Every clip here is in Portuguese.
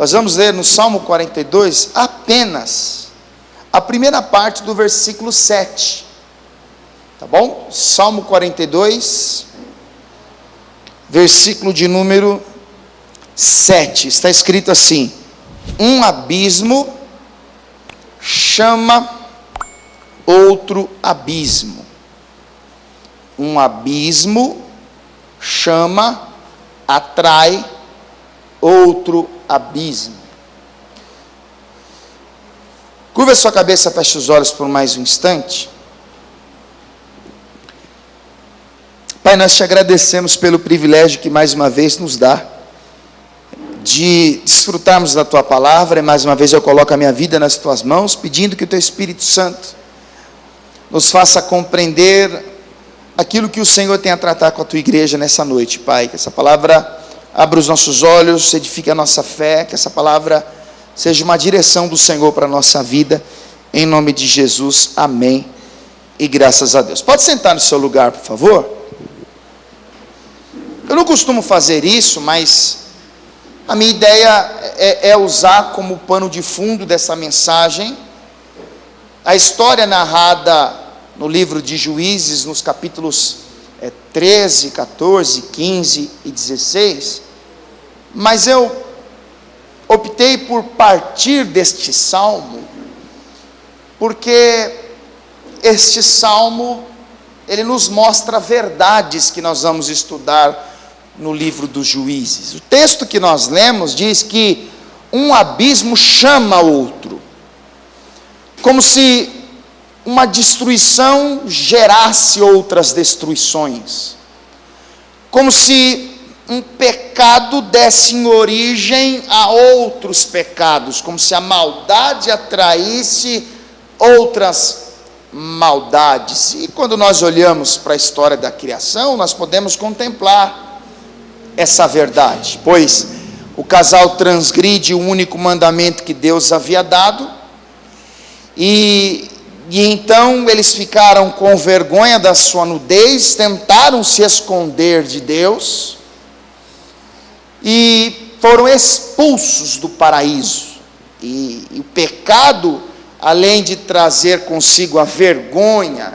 Nós vamos ler no Salmo 42 apenas a primeira parte do versículo 7. Tá bom? Salmo 42, versículo de número 7. Está escrito assim: um abismo chama outro abismo. Um abismo chama, atrai outro abismo. Curva a sua cabeça, feche os olhos por mais um instante. Pai, nós te agradecemos pelo privilégio que mais uma vez nos dá de desfrutarmos da tua palavra, e mais uma vez eu coloco a minha vida nas tuas mãos, pedindo que o teu Espírito Santo nos faça compreender aquilo que o Senhor tem a tratar com a tua igreja nessa noite, Pai. Que essa palavra abra os nossos olhos, edifique a nossa fé, que essa palavra seja uma direção do Senhor para a nossa vida, em nome de Jesus, amém, e graças a Deus. Pode sentar no seu lugar, por favor? Eu não costumo fazer isso, mas a minha ideia é usar como pano de fundo dessa mensagem a história narrada no livro de Juízes, nos capítulos 13, 14, 15 e 16, mas eu optei por partir deste salmo, porque este salmo, ele nos mostra verdades que nós vamos estudar no livro dos Juízes. O texto que nós lemos diz que um abismo chama outro, como se uma destruição gerasse outras destruições, como se um pecado desse origem a outros pecados, como se a maldade atraísse outras maldades. E quando nós olhamos para a história da criação, nós podemos contemplar essa verdade, pois o casal transgride o único mandamento que Deus havia dado, e então eles ficaram com vergonha da sua nudez, tentaram se esconder de Deus, e foram expulsos do paraíso. E o pecado, além de trazer consigo a vergonha,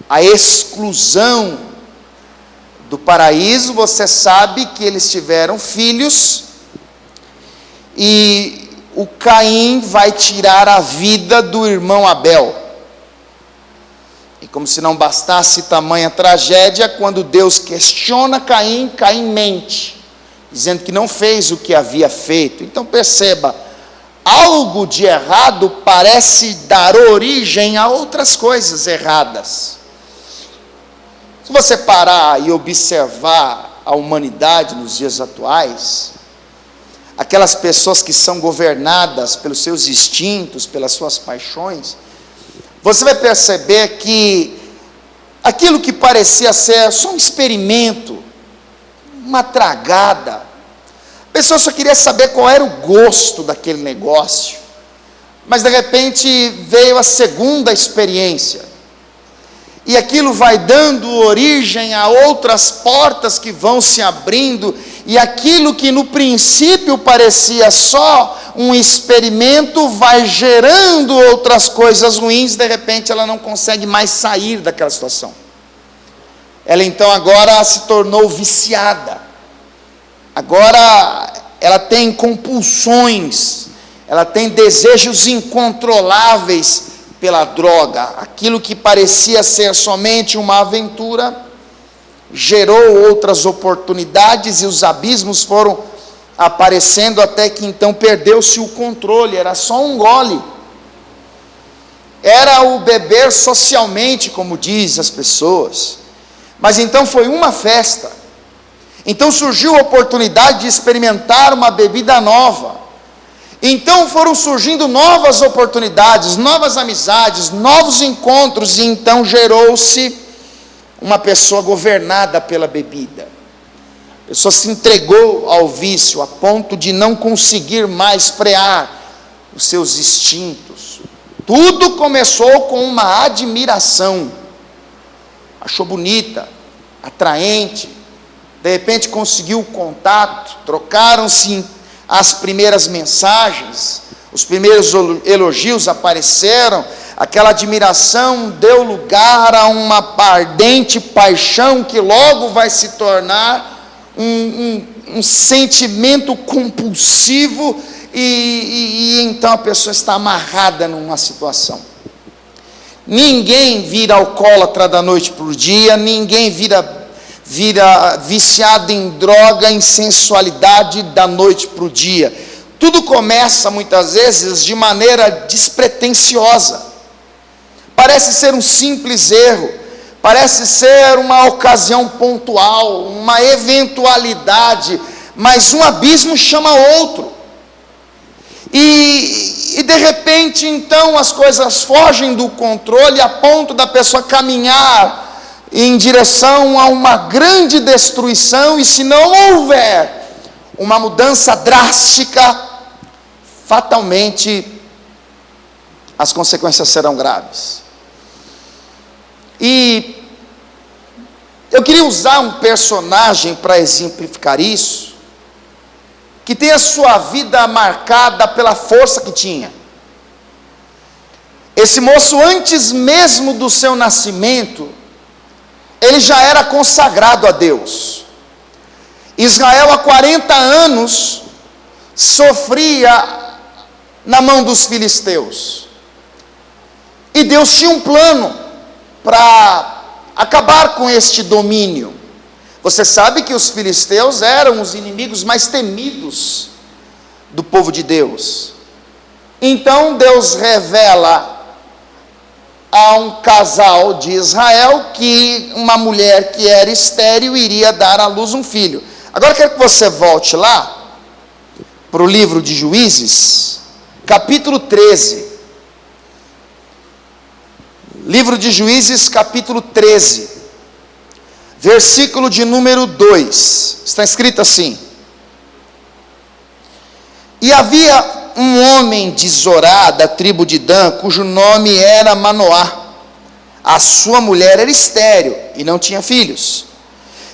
a exclusão do paraíso, você sabe que eles tiveram filhos, e o Caim vai tirar a vida do irmão Abel. E como se não bastasse tamanha tragédia, quando Deus questiona Caim, Caim mente, dizendo que não fez o que havia feito. Então perceba, algo de errado parece dar origem a outras coisas erradas. Se você parar e observar a humanidade nos dias atuais, aquelas pessoas que são governadas pelos seus instintos, pelas suas paixões, você vai perceber que aquilo que parecia ser só um experimento, uma tragada, a pessoa só queria saber qual era o gosto daquele negócio, mas de repente veio a segunda experiência, e aquilo vai dando origem a outras portas que vão se abrindo, e aquilo que no princípio parecia só um experimento, vai gerando outras coisas ruins. De repente ela não consegue mais sair daquela situação. Ela então agora se tornou viciada. Agora ela tem compulsões, ela tem desejos incontroláveis pela droga. Aquilo que parecia ser somente uma aventura gerou outras oportunidades, e os abismos foram aparecendo, até que então perdeu-se o controle. Era só um gole, era o beber socialmente, como diz as pessoas, mas então foi uma festa. Então surgiu a oportunidade de experimentar uma bebida nova. Então foram surgindo novas oportunidades, novas amizades, novos encontros, e então gerou-se uma pessoa governada pela bebida. A pessoa se entregou ao vício a ponto de não conseguir mais frear os seus instintos. Tudo começou com uma admiração. Achou bonita, atraente, de repente conseguiu o contato, trocaram-se as primeiras mensagens, os primeiros elogios apareceram, aquela admiração deu lugar a uma ardente paixão que logo vai se tornar um sentimento compulsivo, e então a pessoa está amarrada numa situação. Ninguém vira alcoólatra da noite para o dia, ninguém vira viciado em droga, em sensualidade da noite para o dia. Tudo começa muitas vezes de maneira despretensiosa. Parece ser um simples erro, parece ser uma ocasião pontual, uma eventualidade, mas um abismo chama outro. E de repente, então, as coisas fogem do controle a ponto da pessoa caminhar em direção a uma grande destruição, e se não houver uma mudança drástica, fatalmente as consequências serão graves. E eu queria usar um personagem para exemplificar isso, que tem a sua vida marcada pela força que tinha. Esse moço, antes mesmo do seu nascimento, ele já era consagrado a Deus. Israel há 40 anos sofria na mão dos filisteus, e Deus tinha um plano para acabar com este domínio. Você sabe que os filisteus eram os inimigos mais temidos do povo de Deus. Então Deus revela a um casal de Israel que uma mulher que era estéril iria dar à luz um filho. Agora eu quero que você volte lá para o livro de Juízes, capítulo 13. Livro de Juízes, capítulo 13. Versículo de número 2, está escrito assim: E havia um homem de Zorá, da tribo de Dan, cujo nome era Manoá. A sua mulher era estéril e não tinha filhos.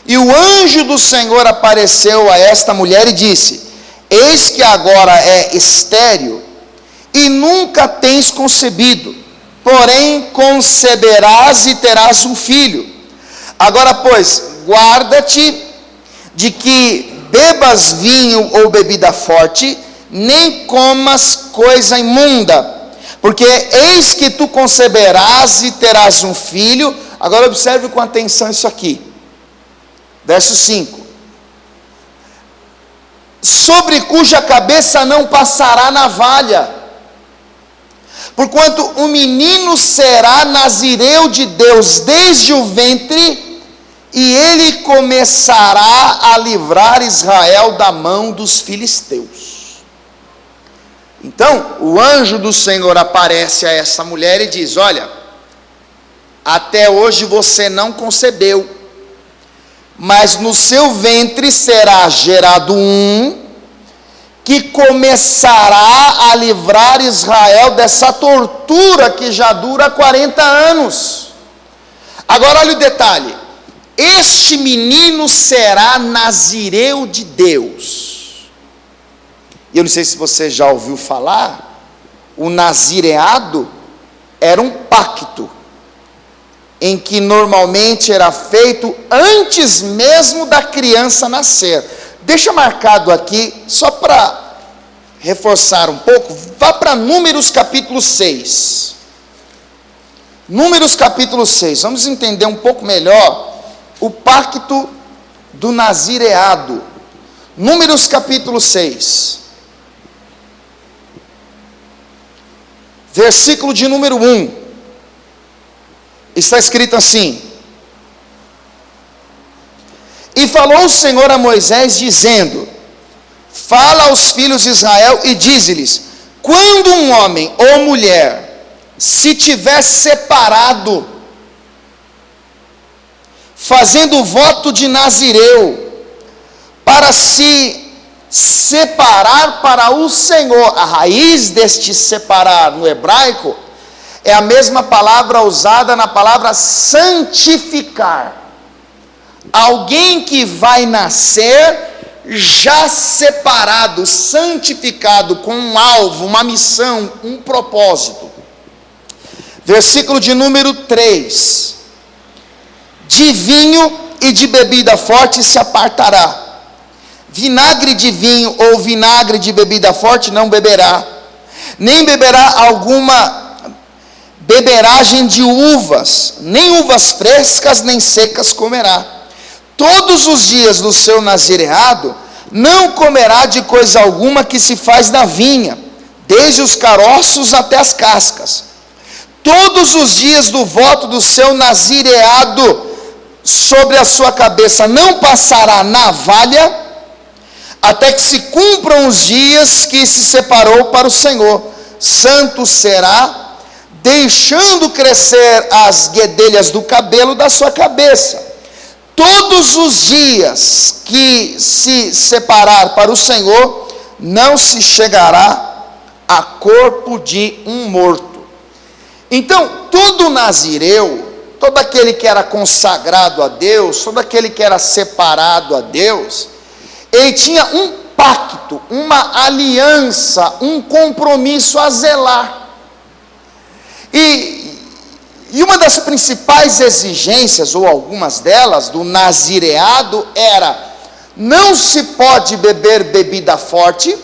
E o anjo do Senhor apareceu a esta mulher e disse: Eis que agora é estéril e nunca tens concebido, porém conceberás e terás um filho. Agora, pois, guarda-te de que bebas vinho ou bebida forte, nem comas coisa imunda, porque eis que tu conceberás e terás um filho. Agora observe com atenção isso aqui, verso 5: sobre cuja cabeça não passará navalha, porquanto o menino será nazireu de Deus desde o ventre, e ele começará a livrar Israel da mão dos filisteus. Então, o anjo do Senhor aparece a essa mulher e diz: olha, até hoje você não concebeu, mas no seu ventre será gerado um, que começará a livrar Israel dessa tortura que já dura 40 anos. Agora olha o detalhe: este menino será nazireu de Deus. E eu não sei se você já ouviu falar, o nazireado era um pacto, em que normalmente era feito antes mesmo da criança nascer. Deixa marcado aqui, só para reforçar um pouco, vá para Números capítulo 6. Números capítulo 6, vamos entender um pouco melhor o pacto do nazireado. Números capítulo 6, versículo de número 1, está escrito assim: E falou o Senhor a Moisés, dizendo: Fala aos filhos de Israel e dize-lhes: quando um homem ou mulher se tiver separado, fazendo voto de nazireu, para se separar para o Senhor. A raiz deste separar no hebraico é a mesma palavra usada na palavra santificar. Alguém que vai nascer já separado, santificado, com um alvo, uma missão, um propósito. Versículo de número 3: de vinho e de bebida forte se apartará, vinagre de vinho ou vinagre de bebida forte não beberá, nem beberá alguma beberagem de uvas, nem uvas frescas nem secas comerá. Todos os dias do seu nazireado não comerá de coisa alguma que se faz na vinha, desde os caroços até as cascas. Todos os dias do voto do seu nazireado sobre a sua cabeça não passará navalha, até que se cumpram os dias que se separou para o Senhor. Santo será, deixando crescer as guedelhas do cabelo da sua cabeça. Todos os dias que se separar para o Senhor, não se chegará a corpo de um morto. Então, todo nazireu, todo aquele que era consagrado a Deus, todo aquele que era separado a Deus, ele tinha um pacto, uma aliança, um compromisso a zelar. E uma das principais exigências, ou algumas delas, do nazireado era: não se pode beber bebida forte,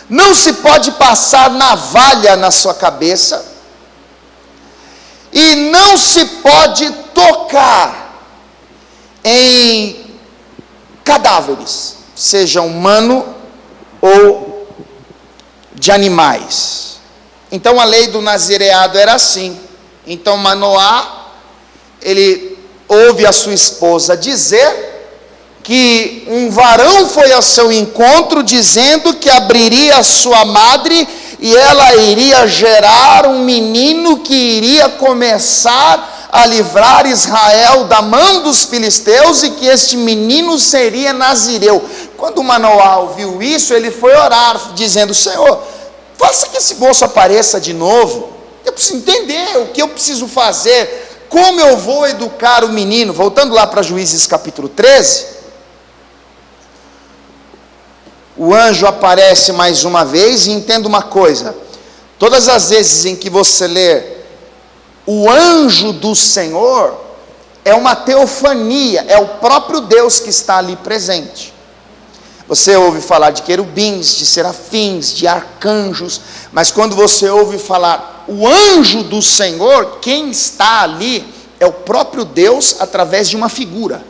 não se pode passar navalha na sua cabeça, e não se pode tocar em cadáveres, seja humano ou de animais. Então a lei do nazireado era assim. Então Manoá, ele ouve a sua esposa dizer que um varão foi ao seu encontro dizendo que abriria a sua madre e ela iria gerar um menino que iria começar a livrar Israel da mão dos filisteus e que este menino seria nazireu. Quando Manoá ouviu isso, ele foi orar dizendo: Senhor, faça que esse moço apareça de novo. Eu preciso entender o que eu preciso fazer, como eu vou educar o menino. Voltando lá para Juízes capítulo 13, o anjo aparece mais uma vez, e entenda uma coisa: todas as vezes em que você lê o anjo do Senhor, é uma teofania, é o próprio Deus que está ali presente. Você ouve falar de querubins, de serafins, de arcanjos, mas quando você ouve falar o anjo do Senhor, quem está ali é o próprio Deus através de uma figura,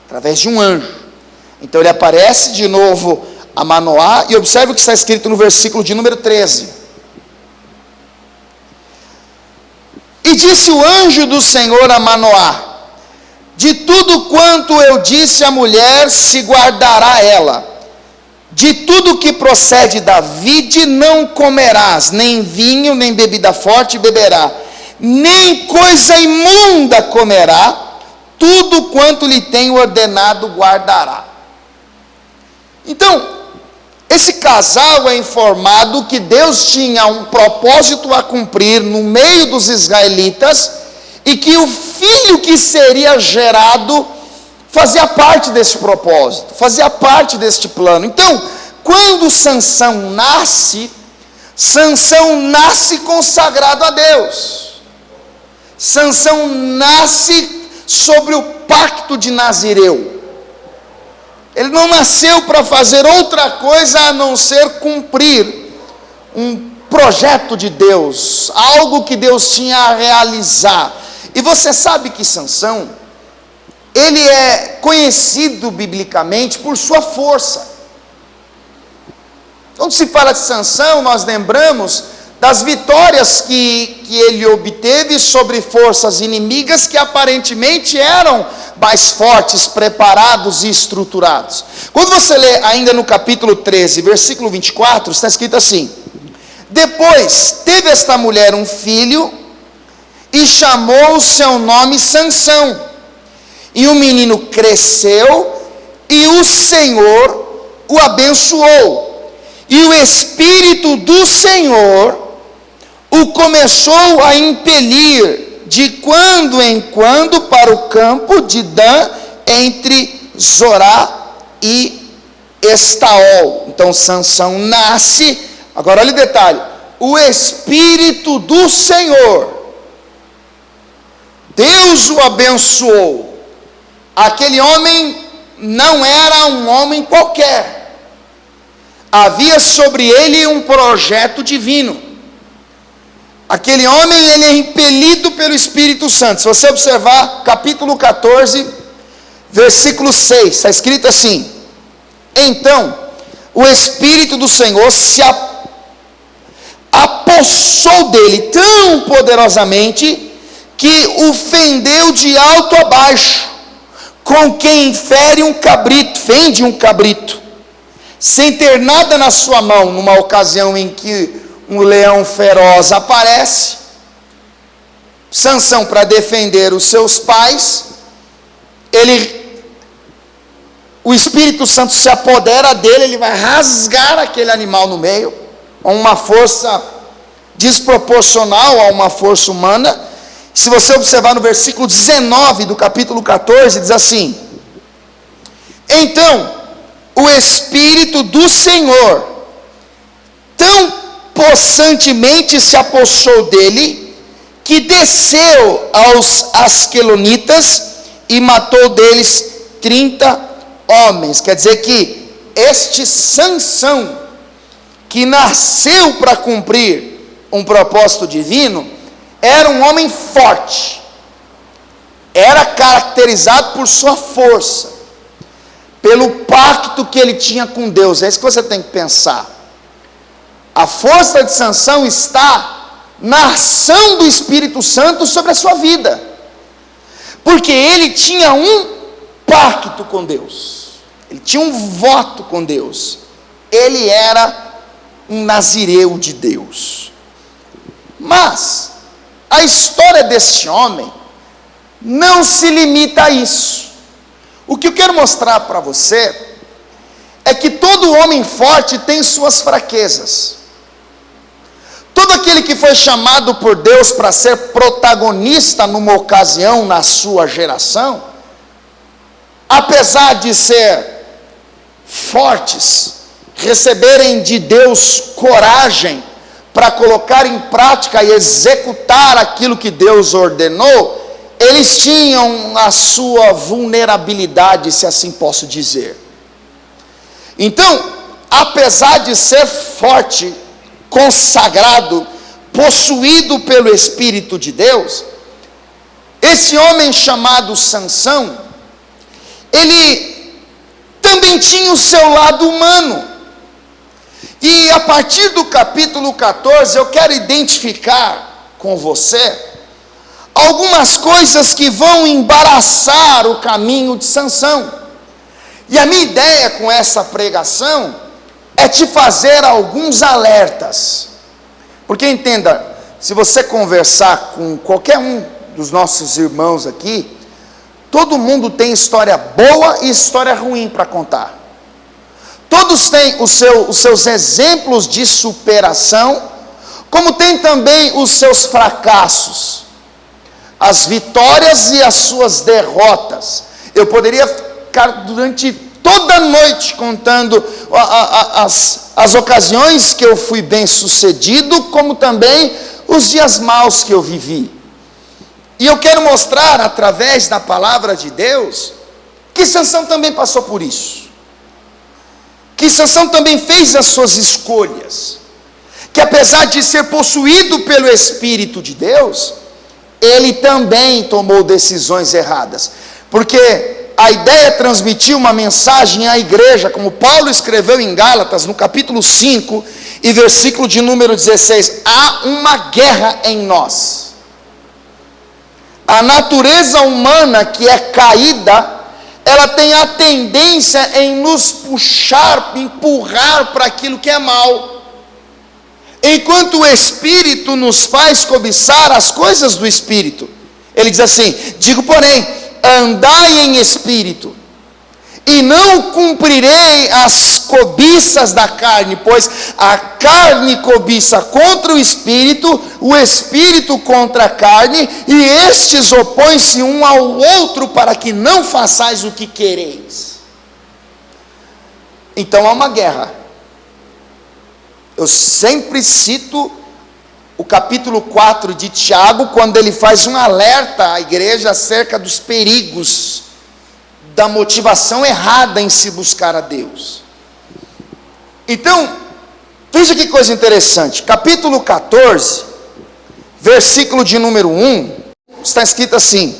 através de um anjo. Então ele aparece de novo a Manoá, e observe o que está escrito no versículo de número 13. E disse o anjo do Senhor a Manoá: de tudo quanto eu disse à mulher se guardará ela, de tudo que procede da vide não comerás, nem vinho, nem bebida forte beberá, nem coisa imunda comerá, tudo quanto lhe tenho ordenado guardará. Então, esse casal é informado que Deus tinha um propósito a cumprir no meio dos israelitas, e que o filho que seria gerado fazia parte desse propósito, fazia parte deste plano. Então, quando Sansão nasce consagrado a Deus. Sansão nasce sobre o pacto de Nazireu. Ele não nasceu para fazer outra coisa a não ser cumprir um projeto de Deus, algo que Deus tinha a realizar. E você sabe que Sansão, ele é conhecido biblicamente por sua força. Quando se fala de Sansão, nós lembramos das vitórias que ele obteve sobre forças inimigas que aparentemente eram mais fortes, preparados e estruturados. Quando você lê ainda no capítulo 13, versículo 24, está escrito assim: depois teve esta mulher um filho, e chamou o seu nome Sansão. E o menino cresceu, e o Senhor o abençoou. E o Espírito do Senhor o começou a impelir de quando em quando para o campo de Dan, entre Zorá e Estaol. Então Sansão nasce. Agora olha o detalhe: o Espírito do Senhor, Deus o abençoou. Aquele homem não era um homem qualquer, havia sobre ele um projeto divino. Aquele homem, ele é impelido pelo Espírito Santo. Se você observar, capítulo 14, versículo 6, está escrito assim: então, o Espírito do Senhor se apossou dele tão poderosamente, que o fendeu de alto a baixo, com quem fende um cabrito, sem ter nada na sua mão. Numa ocasião em que um leão feroz aparece, Sansão, para defender os seus pais, o Espírito Santo se apodera dele, ele vai rasgar aquele animal no meio, com uma força desproporcional a uma força humana. Se você observar no versículo 19 do capítulo 14, diz assim: então, o Espírito do Senhor tão possantemente se apossou dele, que desceu aos asquelonitas e matou deles 30 homens. Quer dizer que este Sansão, que nasceu para cumprir um propósito divino, era um homem forte, era caracterizado por sua força, pelo pacto que ele tinha com Deus. É isso que você tem que pensar. A força de Sansão está na ação do Espírito Santo sobre a sua vida, porque ele tinha um pacto com Deus, ele tinha um voto com Deus, ele era um nazireu de Deus. Mas a história desse homem não se limita a isso. O que eu quero mostrar para você é que todo homem forte tem suas fraquezas. Todo aquele que foi chamado por Deus para ser protagonista numa ocasião na sua geração, apesar de ser fortes, receberem de Deus coragem para colocar em prática e executar aquilo que Deus ordenou, eles tinham a sua vulnerabilidade, se assim posso dizer. Então, apesar de ser forte, consagrado, possuído pelo Espírito de Deus, esse homem chamado Sansão, ele também tinha o seu lado humano. E a partir do capítulo 14, eu quero identificar com você algumas coisas que vão embaraçar o caminho de Sansão. E a minha ideia com essa pregação é te fazer alguns alertas. Porque entenda, se você conversar com qualquer um dos nossos irmãos aqui, todo mundo tem história boa e história ruim para contar. Todos têm os seus exemplos de superação, como tem também os seus fracassos, as vitórias e as suas derrotas. Eu poderia ficar durante toda a noite contando as ocasiões que eu fui bem sucedido, como também os dias maus que eu vivi. E eu quero mostrar, através da palavra de Deus, que Sansão também passou por isso, que Sansão também fez as suas escolhas, que apesar de ser possuído pelo Espírito de Deus, ele também tomou decisões erradas, porque a ideia é transmitir uma mensagem à igreja, como Paulo escreveu em Gálatas, no capítulo 5, e versículo de número 16, há uma guerra em nós. A natureza humana que é caída, ela tem a tendência em nos puxar, empurrar para aquilo que é mal, enquanto o Espírito nos faz cobiçar as coisas do Espírito. Ele diz assim: digo porém, andai em espírito, e não cumprirei as cobiças da carne, pois a carne cobiça contra o espírito contra a carne, e estes opõem-se um ao outro para que não façais o que quereis. Então há uma guerra. Eu sempre cito o capítulo 4 de Tiago, quando ele faz um alerta à igreja acerca dos perigos da motivação errada em se buscar a Deus. Então, veja que coisa interessante, capítulo 14, versículo de número 1, está escrito assim: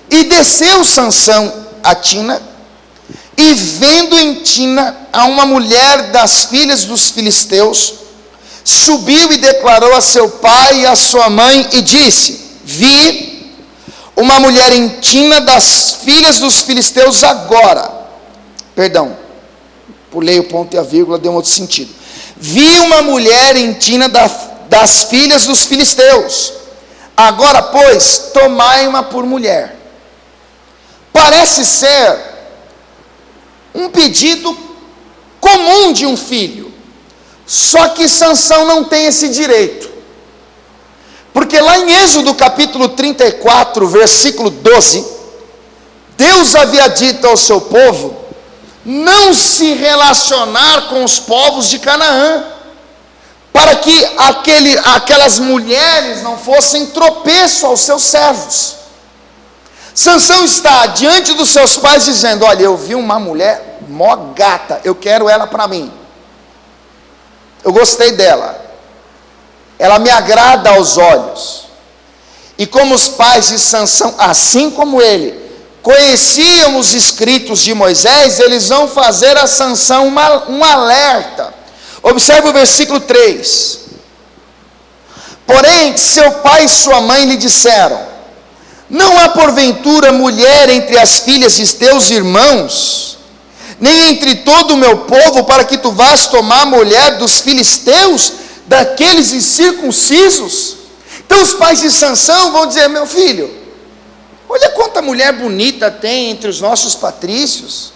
e desceu Sansão a Tina, e vendo em Tina a uma mulher das filhas dos filisteus, subiu e declarou a seu pai e a sua mãe, e disse: vi uma mulher em Tina das filhas dos filisteus agora. Perdão, pulei o ponto e a vírgula, deu um outro sentido. Vi uma mulher em Tina das filhas dos filisteus. Agora, pois, tomai-uma por mulher. Parece ser um pedido comum de um filho. Só que Sansão não tem esse direito. Porque lá em Êxodo capítulo 34, versículo 12, Deus havia dito ao seu povo não se relacionar com os povos de Canaã, para que aquelas mulheres não fossem tropeço aos seus servos. Sansão está diante dos seus pais dizendo: olha, eu vi uma mulher mó gata, eu quero ela para mim, eu gostei dela, ela me agrada aos olhos. E como os pais de Sansão, assim como ele, conheciam os escritos de Moisés, eles vão fazer a Sansão um alerta. Observe o versículo 3. Porém, seu pai e sua mãe lhe disseram: não há porventura mulher entre as filhas de teus irmãos, nem entre todo o meu povo, para que tu vás tomar a mulher dos filisteus, daqueles incircuncisos? Então os pais de Sansão vão dizer: meu filho, olha quanta mulher bonita tem entre os nossos patrícios,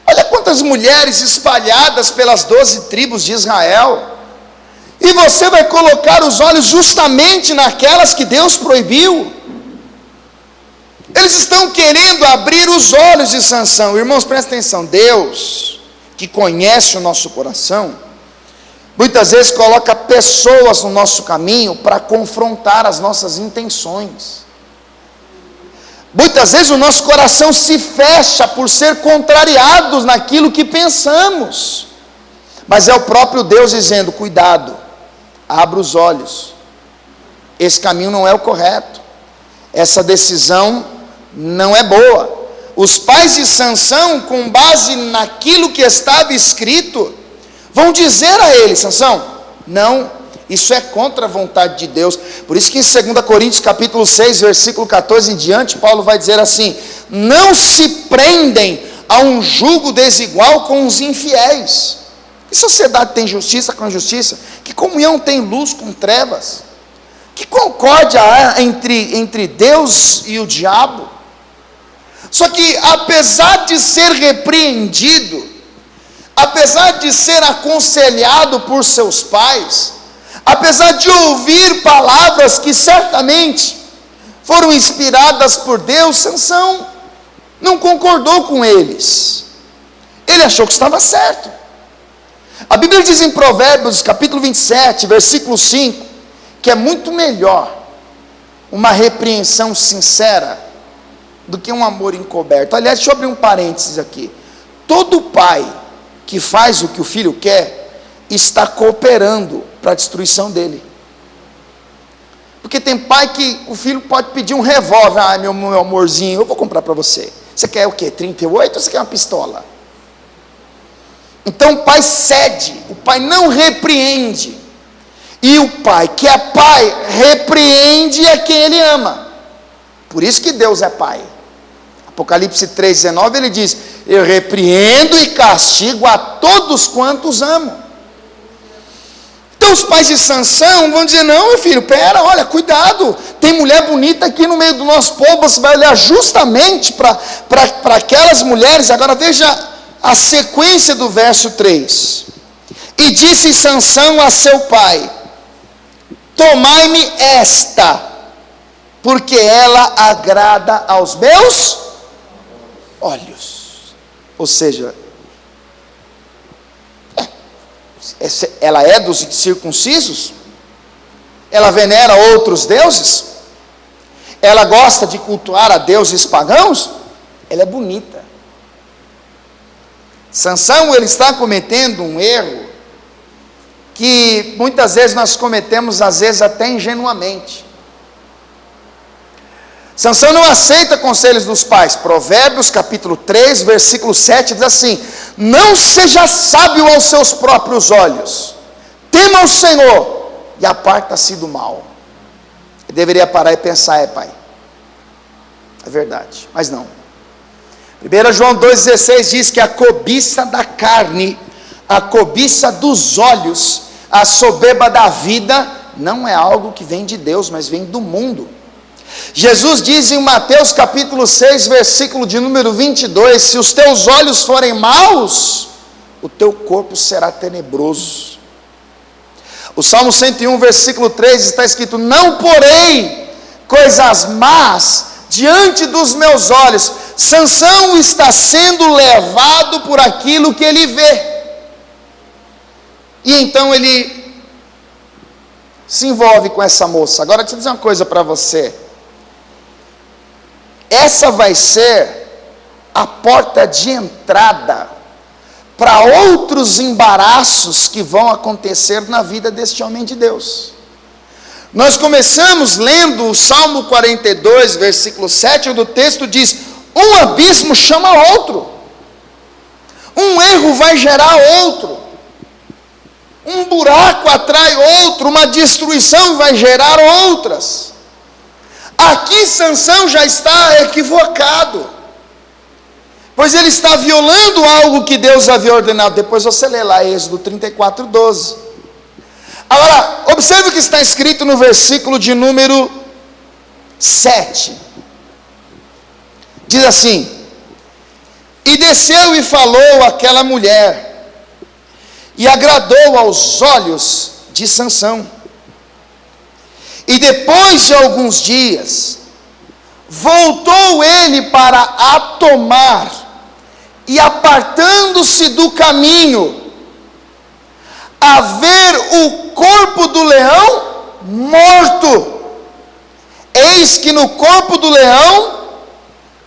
olha quantas mulheres espalhadas pelas 12 tribos de Israel, e você vai colocar os olhos justamente naquelas que Deus proibiu. Eles estão querendo abrir os olhos de Sansão. Irmãos, prestem atenção, Deus, que conhece o nosso coração, muitas vezes coloca pessoas no nosso caminho para confrontar as nossas intenções. Muitas vezes o nosso coração se fecha por ser contrariados naquilo que pensamos, mas é o próprio Deus dizendo: cuidado, abra os olhos, esse caminho não é o correto, essa decisão não é boa. Os pais de Sansão, com base naquilo que estava escrito, vão dizer a ele: Sansão, não, isso é contra a vontade de Deus. Por isso que em 2 Coríntios capítulo 6, versículo 14 em diante, Paulo vai dizer assim: não se prendem a um jugo desigual com os infiéis. Que sociedade tem justiça com injustiça? Que comunhão tem luz com trevas? Que concórdia há entre Deus e o diabo? Só que apesar de ser repreendido, apesar de ser aconselhado por seus pais, apesar de ouvir palavras que certamente foram inspiradas por Deus, Sansão não concordou com eles. Ele achou que estava certo. A Bíblia diz em Provérbios capítulo 27, versículo 5, que é muito melhor uma repreensão sincera do que um amor encoberto. Aliás, deixa eu abrir um parênteses aqui. Todo pai que faz o que o filho quer está cooperando para a destruição dele. Porque tem pai que o filho pode pedir um revólver: ah, meu amorzinho, eu vou comprar para você. Você quer o quê? 38 ou você quer uma pistola? Então o pai cede, o pai não repreende. E o pai que é pai repreende a quem ele ama. Por isso que Deus é pai. Apocalipse 3,19 ele diz: eu repreendo e castigo a todos quantos amo. Então os pais de Sansão vão dizer: não, meu filho, pera, olha, cuidado, tem mulher bonita aqui no meio do nosso povo, você vai olhar justamente para aquelas mulheres. Agora veja a sequência do verso 3. E disse Sansão a seu pai: tomai-me esta, porque ela agrada aos meus olhos. Ou seja, ela é dos circuncisos? Ela venera outros deuses? Ela gosta de cultuar a deuses pagãos? Ela é bonita. Sansão, ele está cometendo um erro que muitas vezes nós cometemos, às vezes até ingenuamente. Sansão não aceita conselhos dos pais. Provérbios capítulo 3, versículo 7 diz assim: não seja sábio aos seus próprios olhos, tema o Senhor e aparta-se do mal. Eu deveria parar e pensar: pai, é verdade, mas não. 1 João 2,16 diz que a cobiça da carne, a cobiça dos olhos, a soberba da vida, não é algo que vem de Deus, mas vem do mundo. Jesus diz em Mateus capítulo 6, versículo de número 22, se os teus olhos forem maus, o teu corpo será tenebroso. O Salmo 101, versículo 3 está escrito: não porei coisas más diante dos meus olhos. Sansão está sendo levado por aquilo que ele vê, e então ele se envolve com essa moça. Agora deixa eu dizer uma coisa para você, essa vai ser a porta de entrada para outros embaraços que vão acontecer na vida deste homem de Deus. Nós começamos lendo o Salmo 42, versículo 7, onde o texto diz: um abismo chama outro, um erro vai gerar outro, um buraco atrai outro, uma destruição vai gerar outras. Aqui Sansão já está equivocado, pois ele está violando algo que Deus havia ordenado. Depois você lê lá Êxodo 34, 12. Agora, observe o que está escrito no versículo de número 7. Diz assim: e desceu e falou àquela mulher, e agradou aos olhos de Sansão. E depois de alguns dias, voltou ele para a tomar, e apartando-se do caminho, a ver o corpo do leão morto. Eis que no corpo do leão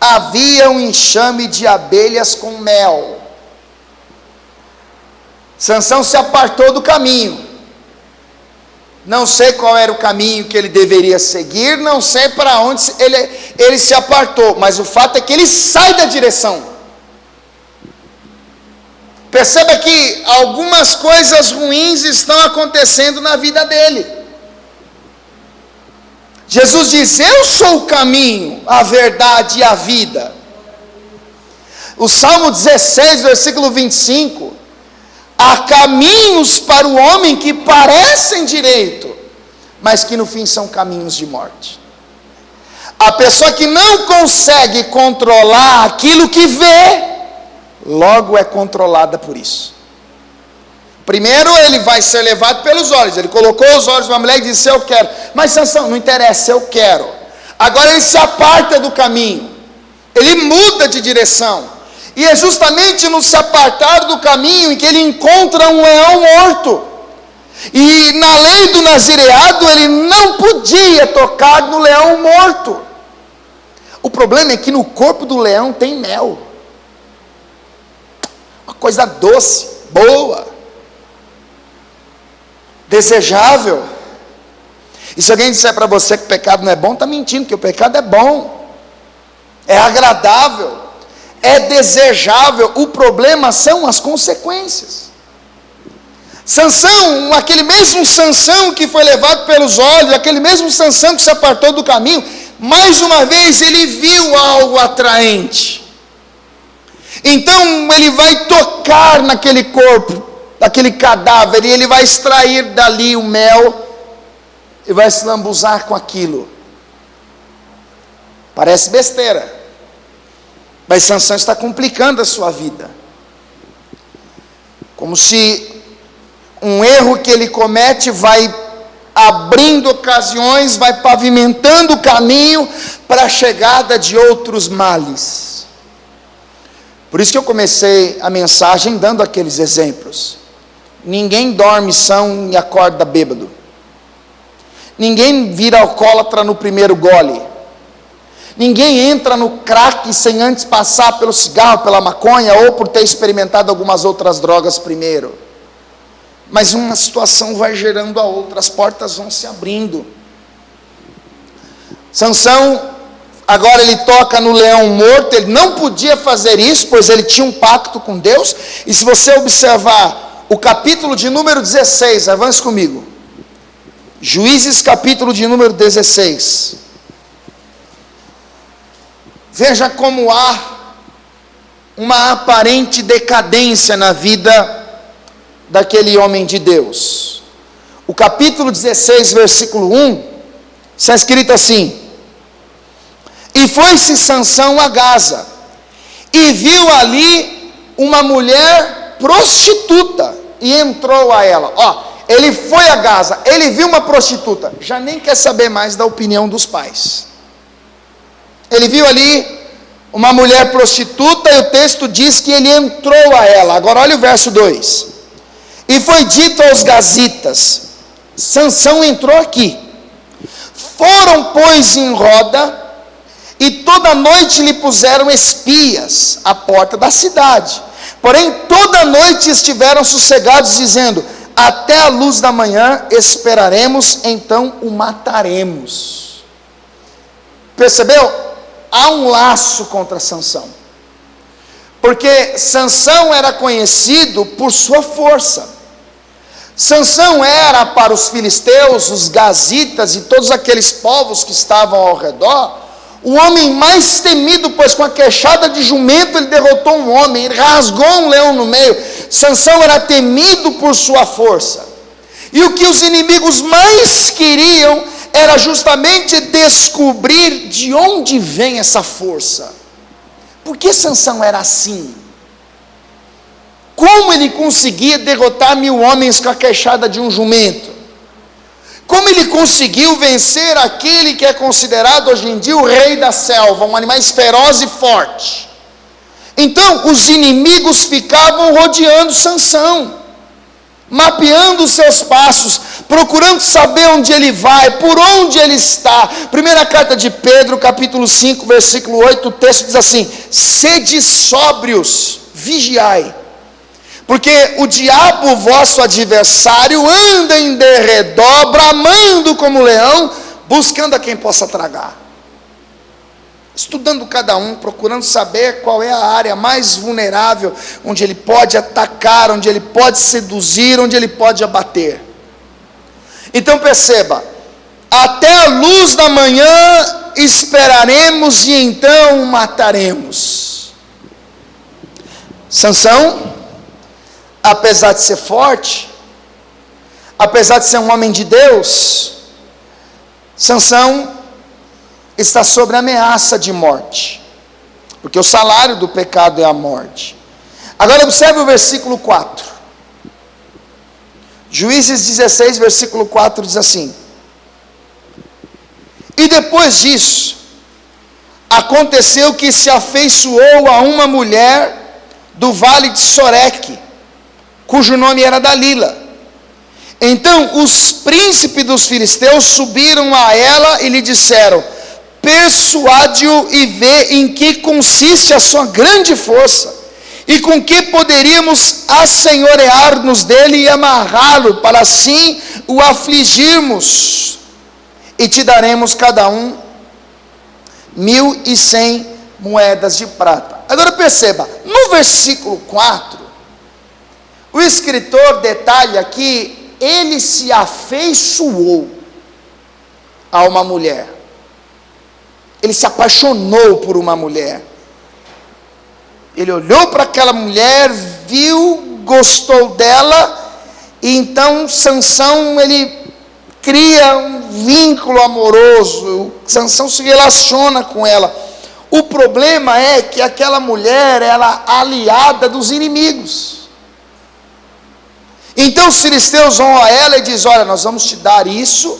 havia um enxame de abelhas com mel. Sansão se apartou do caminho. Não sei qual era o caminho que ele deveria seguir, não sei para onde ele se apartou, mas o fato é que ele sai da direção. Perceba que algumas coisas ruins estão acontecendo na vida dele. Jesus diz: eu sou o caminho, a verdade e a vida. O Salmo 16, versículo 25: há caminhos para o homem que parecem direito, mas que no fim são caminhos de morte. A pessoa que não consegue controlar aquilo que vê, logo é controlada por isso. Primeiro ele vai ser levado pelos olhos. Ele colocou os olhos numa mulher e disse: eu quero. Mas Sansão, não interessa, eu quero. Agora ele se aparta do caminho, ele muda de direção. E é justamente no se apartar do caminho em que ele encontra um leão morto. E na lei do nazireado ele não podia tocar no leão morto. O problema é que no corpo do leão tem mel, uma coisa doce, boa, desejável. E se alguém disser para você que o pecado não é bom, está mentindo, que o pecado é bom, é agradável, é desejável. O problema são as consequências. Sansão, aquele mesmo Sansão que foi levado pelos olhos, aquele mesmo Sansão que se apartou do caminho, mais uma vez ele viu algo atraente. Então ele vai tocar naquele corpo, naquele cadáver, e ele vai extrair dali o mel e vai se lambuzar com aquilo. Parece besteira, mas Sansão está complicando a sua vida, como se um erro que ele comete vai abrindo ocasiões, vai pavimentando o caminho para a chegada de outros males. Por isso que eu comecei a mensagem dando aqueles exemplos. ninguém dorme são e acorda bêbado. Ninguém vira alcoólatra no primeiro gole. Ninguém entra no crack sem antes passar pelo cigarro, pela maconha, ou por ter experimentado algumas outras drogas primeiro. Mas uma situação vai gerando a outra, as portas vão se abrindo. Sansão, agora ele toca no leão morto. Ele não podia fazer isso, pois ele tinha um pacto com Deus. E se você observar o capítulo de número 16, avance comigo. Juízes, capítulo de número 16. Veja como há uma aparente decadência na vida daquele homem de Deus. O capítulo 16, versículo 1, está escrito assim: e foi-se Sansão a Gaza, e viu ali uma mulher prostituta, e entrou a ela. Ele foi a Gaza, ele viu uma prostituta, já nem quer saber mais da opinião dos pais. Ele viu ali uma mulher prostituta, e o texto diz que ele entrou a ela. Agora olha o verso 2. E foi dito aos gazitas: Sansão entrou aqui. Foram, pois, em roda, e toda noite lhe puseram espias à porta da cidade. Porém, toda noite estiveram sossegados, dizendo: até a luz da manhã esperaremos, então o mataremos. Percebeu? Há um laço contra Sansão, porque Sansão era conhecido por sua força. Sansão era para os filisteus, os gazitas e todos aqueles povos que estavam ao redor, o homem mais temido, pois com a queixada de jumento ele derrotou um homem, ele rasgou um leão no meio. Sansão era temido por sua força, e o que os inimigos mais queriam era justamente descobrir de onde vem essa força. Por que Sansão era assim? Como ele conseguia derrotar 1000 homens com a queixada de um jumento? Como ele conseguiu vencer aquele que é considerado hoje em dia o rei da selva, um animal feroz e forte? Então, os inimigos ficavam rodeando Sansão, mapeando os seus passos, procurando saber onde ele vai, por onde ele está. Primeira carta de Pedro, capítulo 5, versículo 8, o texto diz assim: sede sóbrios, vigiai, porque o diabo, vosso adversário, anda em derredor, bramando como leão, buscando a quem possa tragar. Estudando cada um, procurando saber qual é a área mais vulnerável, onde ele pode atacar, onde ele pode seduzir, onde ele pode abater. Então perceba: até a luz da manhã esperaremos, e então mataremos. Sansão, apesar de ser forte, apesar de ser um homem de Deus, Sansão está sob ameaça de morte, porque o salário do pecado é a morte. Agora observe o versículo 4. Juízes 16, versículo 4 diz assim: e depois disso, aconteceu que se afeiçoou a uma mulher do vale de Soreque, cujo nome era Dalila. Então os príncipes dos filisteus subiram a ela e lhe disseram: persuade-o e vê em que consiste a sua grande força, e com que poderíamos assenhorear-nos dele e amarrá-lo, para assim o afligirmos, e te daremos cada um 1.100 moedas de prata. Agora perceba, no versículo 4, o escritor detalha que ele se afeiçoou a uma mulher. Ele se apaixonou por uma mulher. Ele olhou para aquela mulher, viu, gostou dela, e então Sansão, ele cria um vínculo amoroso. Sansão se relaciona com ela. O problema é que aquela mulher era aliada dos inimigos. Então os filisteus vão a ela e dizem: olha, nós vamos te dar isso,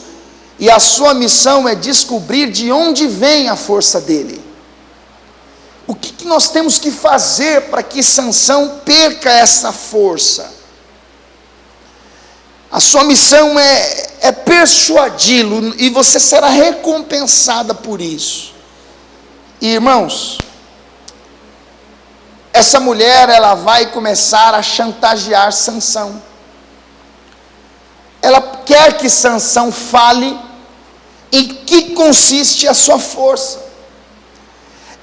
e a sua missão é descobrir de onde vem a força dele. O que nós temos que fazer para que Sansão perca essa força? A sua missão é persuadi-lo, e você será recompensada por isso. E, irmãos, essa mulher, ela vai começar a chantagear Sansão. Ela quer que Sansão fale em que consiste a sua força.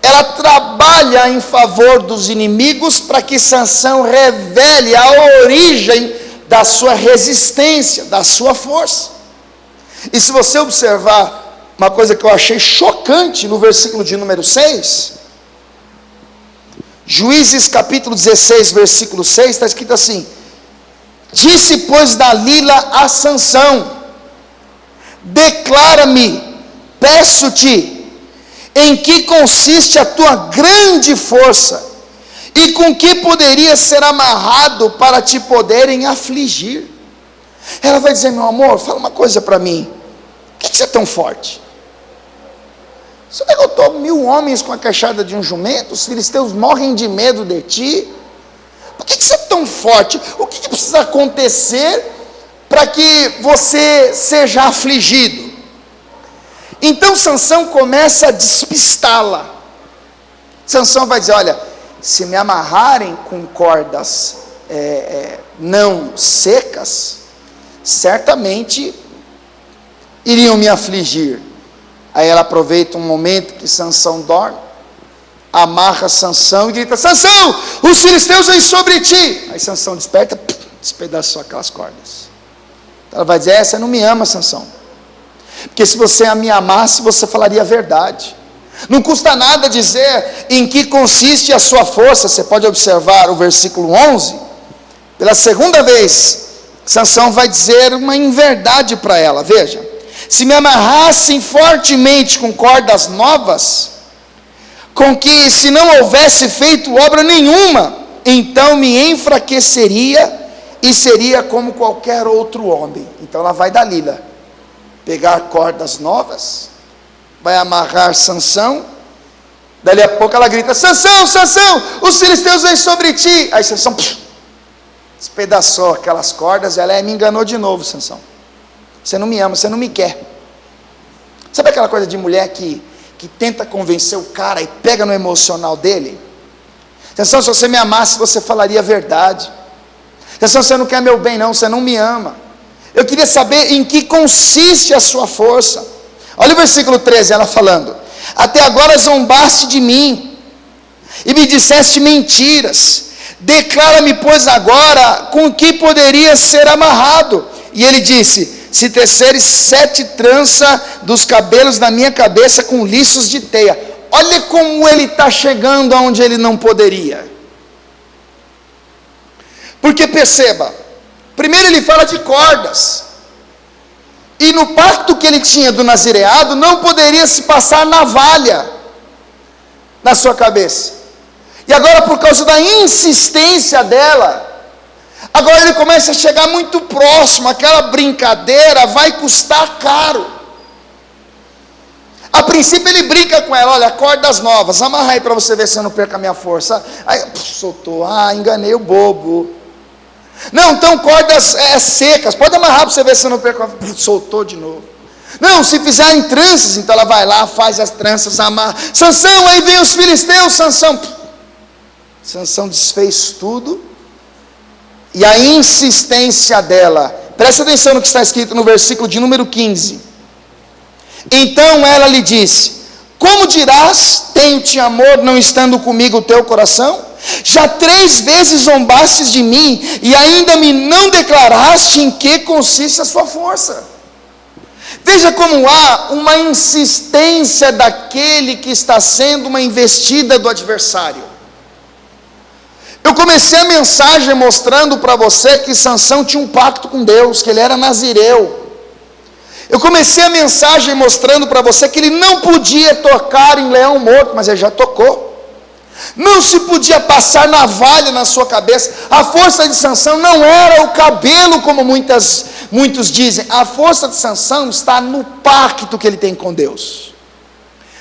Ela trabalha em favor dos inimigos para que Sansão revele a origem da sua resistência, da sua força. E se você observar uma coisa que eu achei chocante no versículo de número 6, Juízes capítulo 16, versículo 6, está escrito assim: disse, pois, Dalila a Sansão: declara-me, peço-te, em que consiste a tua grande força, e com que poderia ser amarrado para te poderem afligir. Ela vai dizer: meu amor, fala uma coisa para mim, por que você é tão forte? Você derrotou 1000 homens com a queixada de um jumento, os filisteus morrem de medo de ti, por que você é tão forte? O que precisa acontecer para que você seja afligido? Então Sansão começa a despistá-la. Sansão vai dizer: olha, se me amarrarem com cordas não secas, certamente iriam me afligir. Aí ela aproveita um momento que Sansão dorme, amarra Sansão e grita: Sansão, os filisteus vêm sobre ti. Aí Sansão desperta, despedaçou aquelas cordas. Ela vai dizer: você não me ama, Sansão, porque se você me amasse, você falaria a verdade. Não custa nada dizer em que consiste a sua força. Você pode observar o versículo 11, pela segunda vez, Sansão vai dizer uma inverdade para ela. Veja: se me amarrassem fortemente com cordas novas, com que se não houvesse feito obra nenhuma, então me enfraqueceria e seria como qualquer outro homem. Então ela vai, Dalila, pegar cordas novas, vai amarrar Sansão. Dali a pouco ela grita: Sansão, Sansão, os filisteus vêm sobre ti. Aí Sansão despedaçou aquelas cordas. Ela me enganou de novo, Sansão, você não me ama, você não me quer. Sabe aquela coisa de mulher que tenta convencer o cara e pega no emocional dele? Sansão, se você me amasse, você falaria a verdade. Sansão, você não quer meu bem não, você não me ama. Eu queria saber em que consiste a sua força. Olha o versículo 13, ela falando: até agora zombaste de mim, e me disseste mentiras, declara-me, pois, agora com que poderia ser amarrado. E ele disse: se teceres 7 tranças dos cabelos da minha cabeça com liços de teia. Olha como ele está chegando aonde ele não poderia. Porque perceba, primeiro ele fala de cordas, e no pacto que ele tinha do nazireado, não poderia se passar navalha na sua cabeça. E agora, por causa da insistência dela, agora ele começa a chegar muito próximo. Aquela brincadeira vai custar caro. A princípio ele brinca com ela: olha, cordas novas, amarra aí para você ver se eu não perco a minha força. Aí soltou: enganei o bobo. Não, então cordas secas, pode amarrar para você ver se eu não perco a força. Soltou de novo. Não, se fizerem tranças, então ela vai lá, faz as tranças, amarra. Sansão, aí vem os filisteus. Sansão desfez tudo. E a insistência dela, presta atenção no que está escrito no versículo de número 15. Então ela lhe disse: como dirás, tenho-te amor, não estando comigo o teu coração? Já 3 vezes zombastes de mim, e ainda me não declaraste em que consiste a sua força. Veja como há uma insistência daquele que está sendo uma investida do adversário. Eu comecei a mensagem mostrando para você que Sansão tinha um pacto com Deus, que ele era nazireu. Eu comecei a mensagem mostrando para você que ele não podia tocar em leão morto, mas ele já tocou. Não se podia passar navalha na sua cabeça. A força de Sansão não era o cabelo, como muitos dizem. A força de Sansão está no pacto que ele tem com Deus.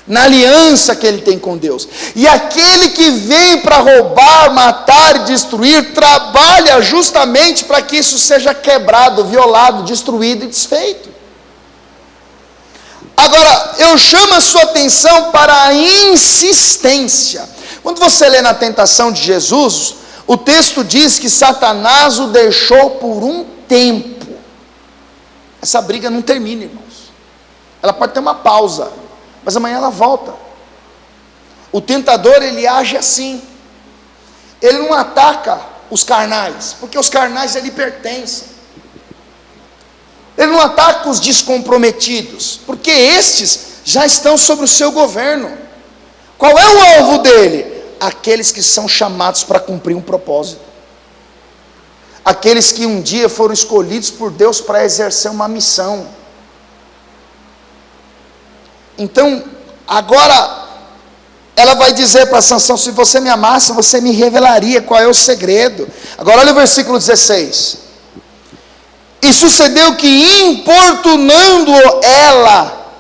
na aliança que ele tem com Deus. E aquele que vem para roubar, matar e destruir, trabalha justamente para que isso seja quebrado, violado, destruído e desfeito. Agora, eu chamo a sua atenção para a insistência. Quando você lê na tentação de Jesus, o texto diz que Satanás o deixou por um tempo. Essa briga não termina, irmãos. Ela pode ter uma pausa, mas amanhã ela volta. O tentador, ele age assim. Ele não ataca os carnais, porque os carnais lhe pertencem. Ele não ataca os descomprometidos, porque estes já estão sob o seu governo. Qual é o alvo dele? Aqueles que são chamados para cumprir um propósito. Aqueles que um dia foram escolhidos por Deus para exercer uma missão. Então, agora, ela vai dizer para Sansão: se você me amasse, você me revelaria qual é o segredo. Agora olha o versículo 16. E sucedeu que, importunando ela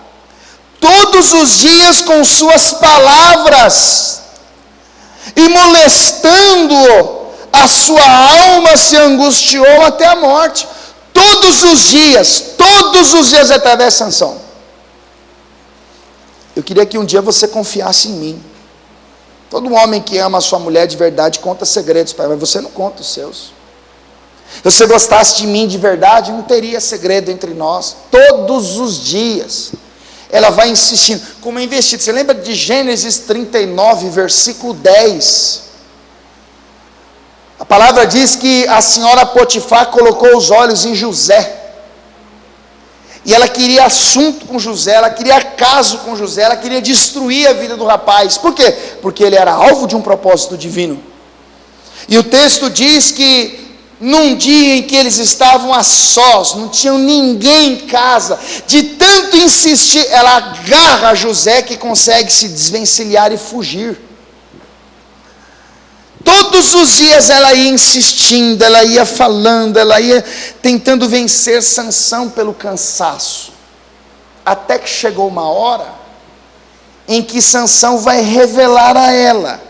todos os dias com suas palavras, e molestando-o, a sua alma se angustiou até a morte. Todos os dias através de Sansão. Eu queria que um dia você confiasse em mim. Todo homem que ama a sua mulher de verdade conta segredos para ela, mas você não conta os seus. Se você gostasse de mim de verdade, não teria segredo entre nós. Todos os dias ela vai insistindo, como é investido. Você lembra de Gênesis 39, versículo 10? A palavra diz que a senhora Potifar colocou os olhos em José, e ela queria assunto com José, ela queria caso com José, ela queria destruir a vida do rapaz. Por quê? Porque ele era alvo de um propósito divino. E o texto diz que num dia em que eles estavam a sós, não tinham ninguém em casa, de tanto insistir, ela agarra José, que consegue se desvencilhar e fugir. Todos os dias ela ia insistindo, ela ia falando, ela ia tentando vencer Sansão pelo cansaço, até que chegou uma hora em que Sansão vai revelar a ela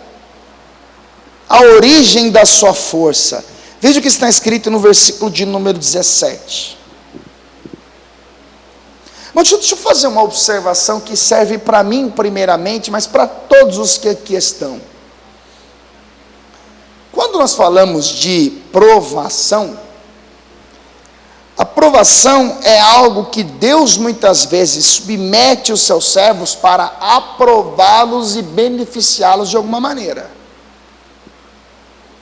a origem da sua força. Veja o que está escrito no versículo de número 17. Mas deixa eu fazer uma observação que serve para mim primeiramente, mas para todos os que aqui estão. Quando nós falamos de provação, a provação é algo que Deus muitas vezes submete os seus servos para aprová-los e beneficiá-los de alguma maneira.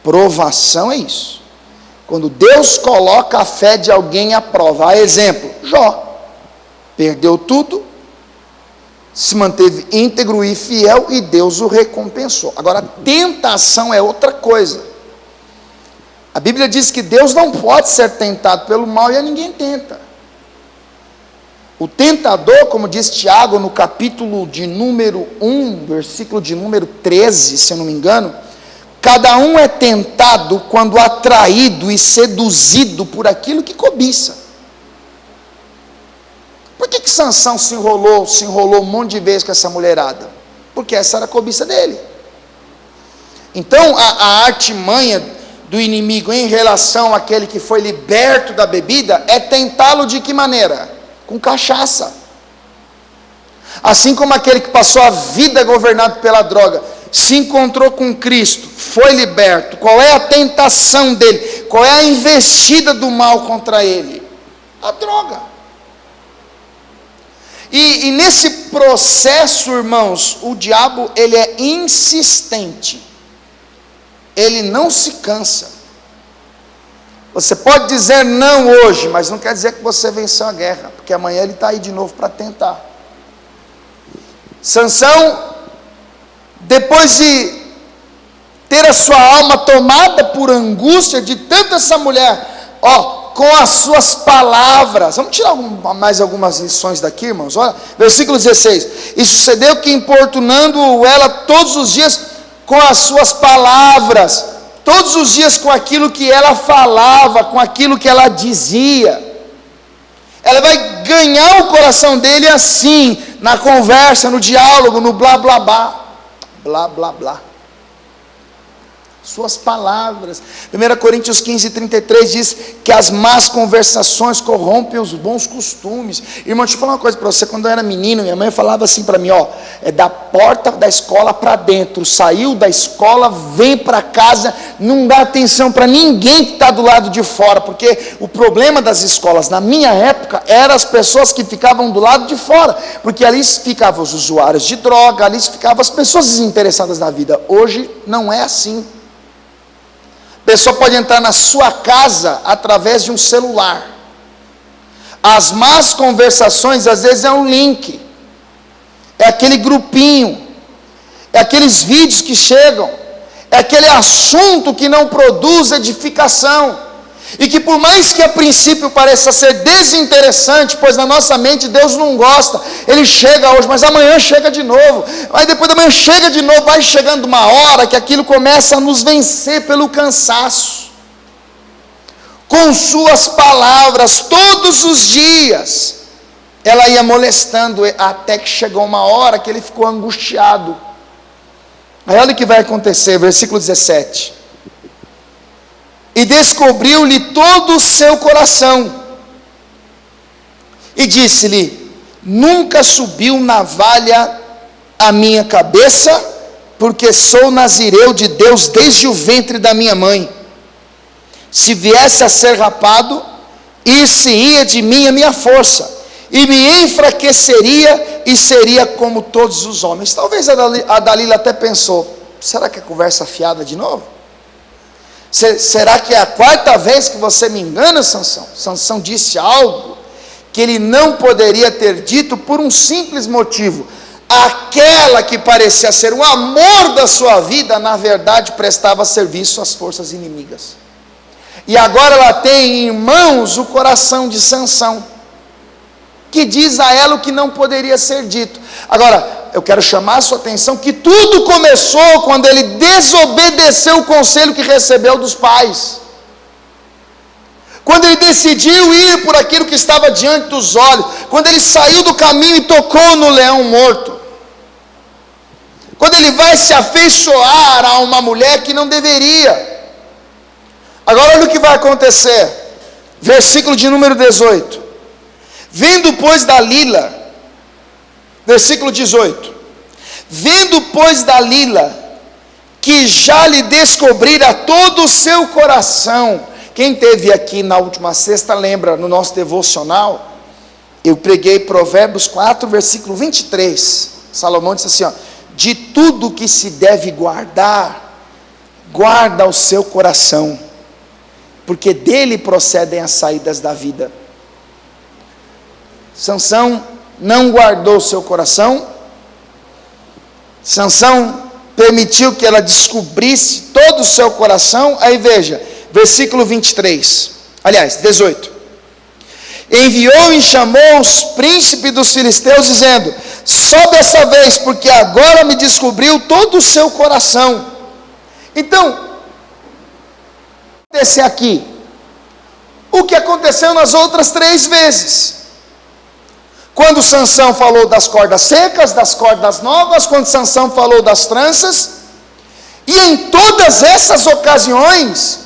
Provação é isso. Quando Deus coloca a fé de alguém à prova. A exemplo, Jó. Perdeu tudo, se manteve íntegro e fiel, e Deus o recompensou. Agora, tentação é outra coisa. A Bíblia diz que Deus não pode ser tentado pelo mal, e a ninguém tenta. O tentador, como diz Tiago no capítulo de número 1, versículo de número 13, se eu não me engano, cada um é tentado quando atraído e seduzido por aquilo que cobiça. Por que Sansão se enrolou um monte de vezes com essa mulherada? Porque essa era a cobiça dele. Então a artimanha do inimigo em relação àquele que foi liberto da bebida é tentá-lo de que maneira? Com cachaça. Assim como aquele que passou a vida governado pela droga, se encontrou com Cristo, foi liberto. Qual é a tentação dele? Qual é a investida do mal contra ele? A droga. E nesse processo, irmãos, o diabo, ele é insistente. Ele não se cansa. Você pode dizer não hoje, mas não quer dizer que você venceu a guerra, porque amanhã ele está aí de novo para tentar. Sansão, depois de ter a sua alma tomada por angústia de tanto essa mulher, com as suas palavras, vamos tirar mais algumas lições daqui, irmãos. Olha, versículo 16, e sucedeu que importunando ela todos os dias com as suas palavras, todos os dias com aquilo que ela falava, com aquilo que ela dizia, ela vai ganhar o coração dele assim, na conversa, no diálogo, no blá blá blá, blá blá blá. Suas palavras. 1 Coríntios 15:33 diz que as más conversações corrompem os bons costumes. Irmão, deixa eu falar uma coisa para você. Quando eu era menino, minha mãe falava assim para mim, ó, é da porta da escola para dentro. Saiu da escola, vem para casa, não dá atenção para ninguém que está do lado de fora, porque o problema das escolas na minha época eram as pessoas que ficavam do lado de fora, porque ali ficavam os usuários de droga, ali ficavam as pessoas desinteressadas na vida. Hoje não é assim. A pessoa pode entrar na sua casa através de um celular. As más conversações às vezes é um link, é aquele grupinho, é aqueles vídeos que chegam, é aquele assunto que não produz edificação, e que por mais que a princípio pareça ser desinteressante, pois na nossa mente Deus não gosta, ele chega hoje, mas amanhã chega de novo, aí depois da manhã chega de novo, vai chegando uma hora que aquilo começa a nos vencer pelo cansaço, com suas palavras, todos os dias, ela ia molestando, até que chegou uma hora que ele ficou angustiado. Aí olha o que vai acontecer, versículo 17, e descobriu-lhe todo o seu coração, e disse-lhe, nunca subiu navalha à minha cabeça, porque sou nazireu de Deus desde o ventre da minha mãe. Se viesse a ser rapado, ir-se-ia de mim a minha força, e me enfraqueceria, e seria como todos os homens. Talvez a Dalila até pensou, será que é conversa fiada de novo? Será que é a quarta vez que você me engana, Sansão? Sansão disse algo que ele não poderia ter dito por um simples motivo. Aquela que parecia ser o amor da sua vida, na verdade prestava serviço às forças inimigas. E agora ela tem em mãos o coração de Sansão, que diz a ela o que não poderia ser dito. Agora, eu quero chamar a sua atenção que tudo começou quando ele desobedeceu o conselho que recebeu dos pais. Quando ele decidiu ir por aquilo que estava diante dos olhos. Quando ele saiu do caminho e tocou no leão morto. Quando ele vai se afeiçoar a uma mulher que não deveria. Agora olha o que vai acontecer. Versículo de número 18. Vendo, pois, Dalila, versículo 18, vendo, pois, Dalila, que já lhe descobrira todo o seu coração. Quem teve aqui na última sexta, lembra, no nosso devocional, eu preguei Provérbios 4, versículo 23, Salomão disse assim, ó, de tudo que se deve guardar, guarda o seu coração, porque dele procedem as saídas da vida. Sansão não guardou seu coração. Sansão permitiu que ela descobrisse todo o seu coração. Aí veja, versículo 23, aliás, 18. Enviou e chamou os príncipes dos filisteus, dizendo, só dessa vez, porque agora me descobriu todo o seu coração. Então, acontece aqui o que aconteceu nas outras 3 vezes. Quando Sansão falou das cordas secas, das cordas novas, quando Sansão falou das tranças, e em todas essas ocasiões,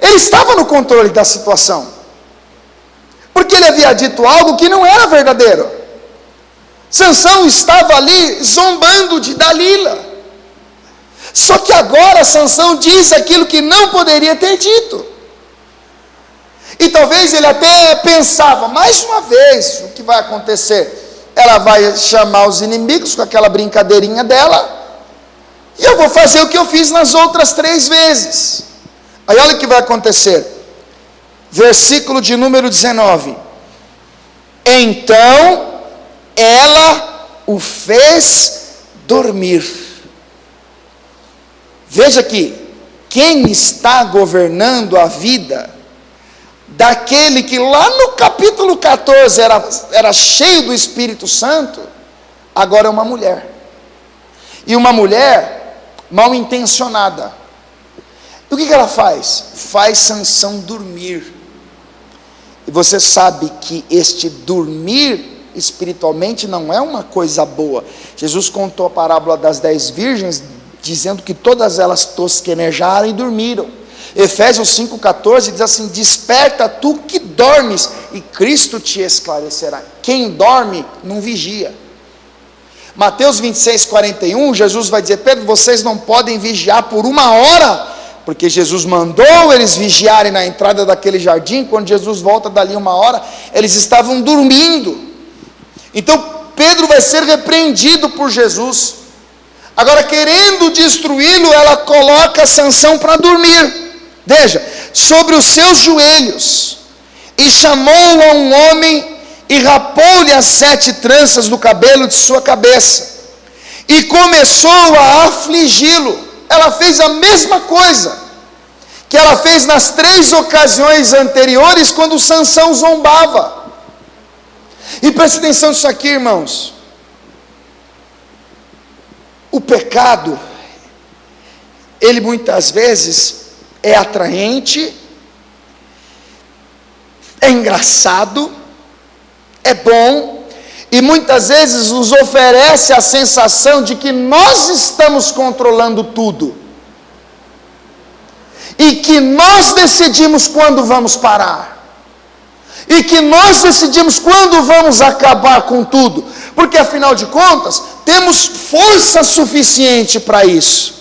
ele estava no controle da situação, porque ele havia dito algo que não era verdadeiro. Sansão estava ali zombando de Dalila, só que agora Sansão diz aquilo que não poderia ter dito. E talvez ele até pensava, mais uma vez, o que vai acontecer? Ela vai chamar os inimigos com aquela brincadeirinha dela, e eu vou fazer o que eu fiz nas outras 3 vezes. Aí olha o que vai acontecer. Versículo de número 19. Então, ela o fez dormir. Veja que, quem está governando a vida daquele que lá no capítulo 14 era cheio do Espírito Santo, agora é uma mulher. E uma mulher mal intencionada. E o que ela faz? Faz Sansão dormir. E você sabe que este dormir espiritualmente não é uma coisa boa. Jesus contou a parábola das 10 virgens, dizendo que todas elas tosquenejaram e dormiram. Efésios 5,14 diz assim: desperta tu que dormes, e Cristo te esclarecerá. Quem dorme não vigia. Mateus 26,41, Jesus vai dizer: Pedro, vocês não podem vigiar por 1 hora, porque Jesus mandou eles vigiarem na entrada daquele jardim. Quando Jesus volta dali 1 hora, eles estavam dormindo. Então Pedro vai ser repreendido por Jesus. Agora, querendo destruí-lo, ela coloca Sansão para dormir. Veja, sobre os seus joelhos, e chamou-o a um homem, e rapou-lhe as 7 tranças do cabelo de sua cabeça, e começou a afligi-lo. Ela fez a mesma coisa que ela fez nas 3 ocasiões anteriores, quando Sansão zombava. E preste atenção nisso aqui, irmãos. O pecado, ele muitas vezes é atraente, é engraçado, é bom, e muitas vezes nos oferece a sensação de que nós estamos controlando tudo, e que nós decidimos quando vamos parar, e que nós decidimos quando vamos acabar com tudo, porque afinal de contas, temos força suficiente para isso.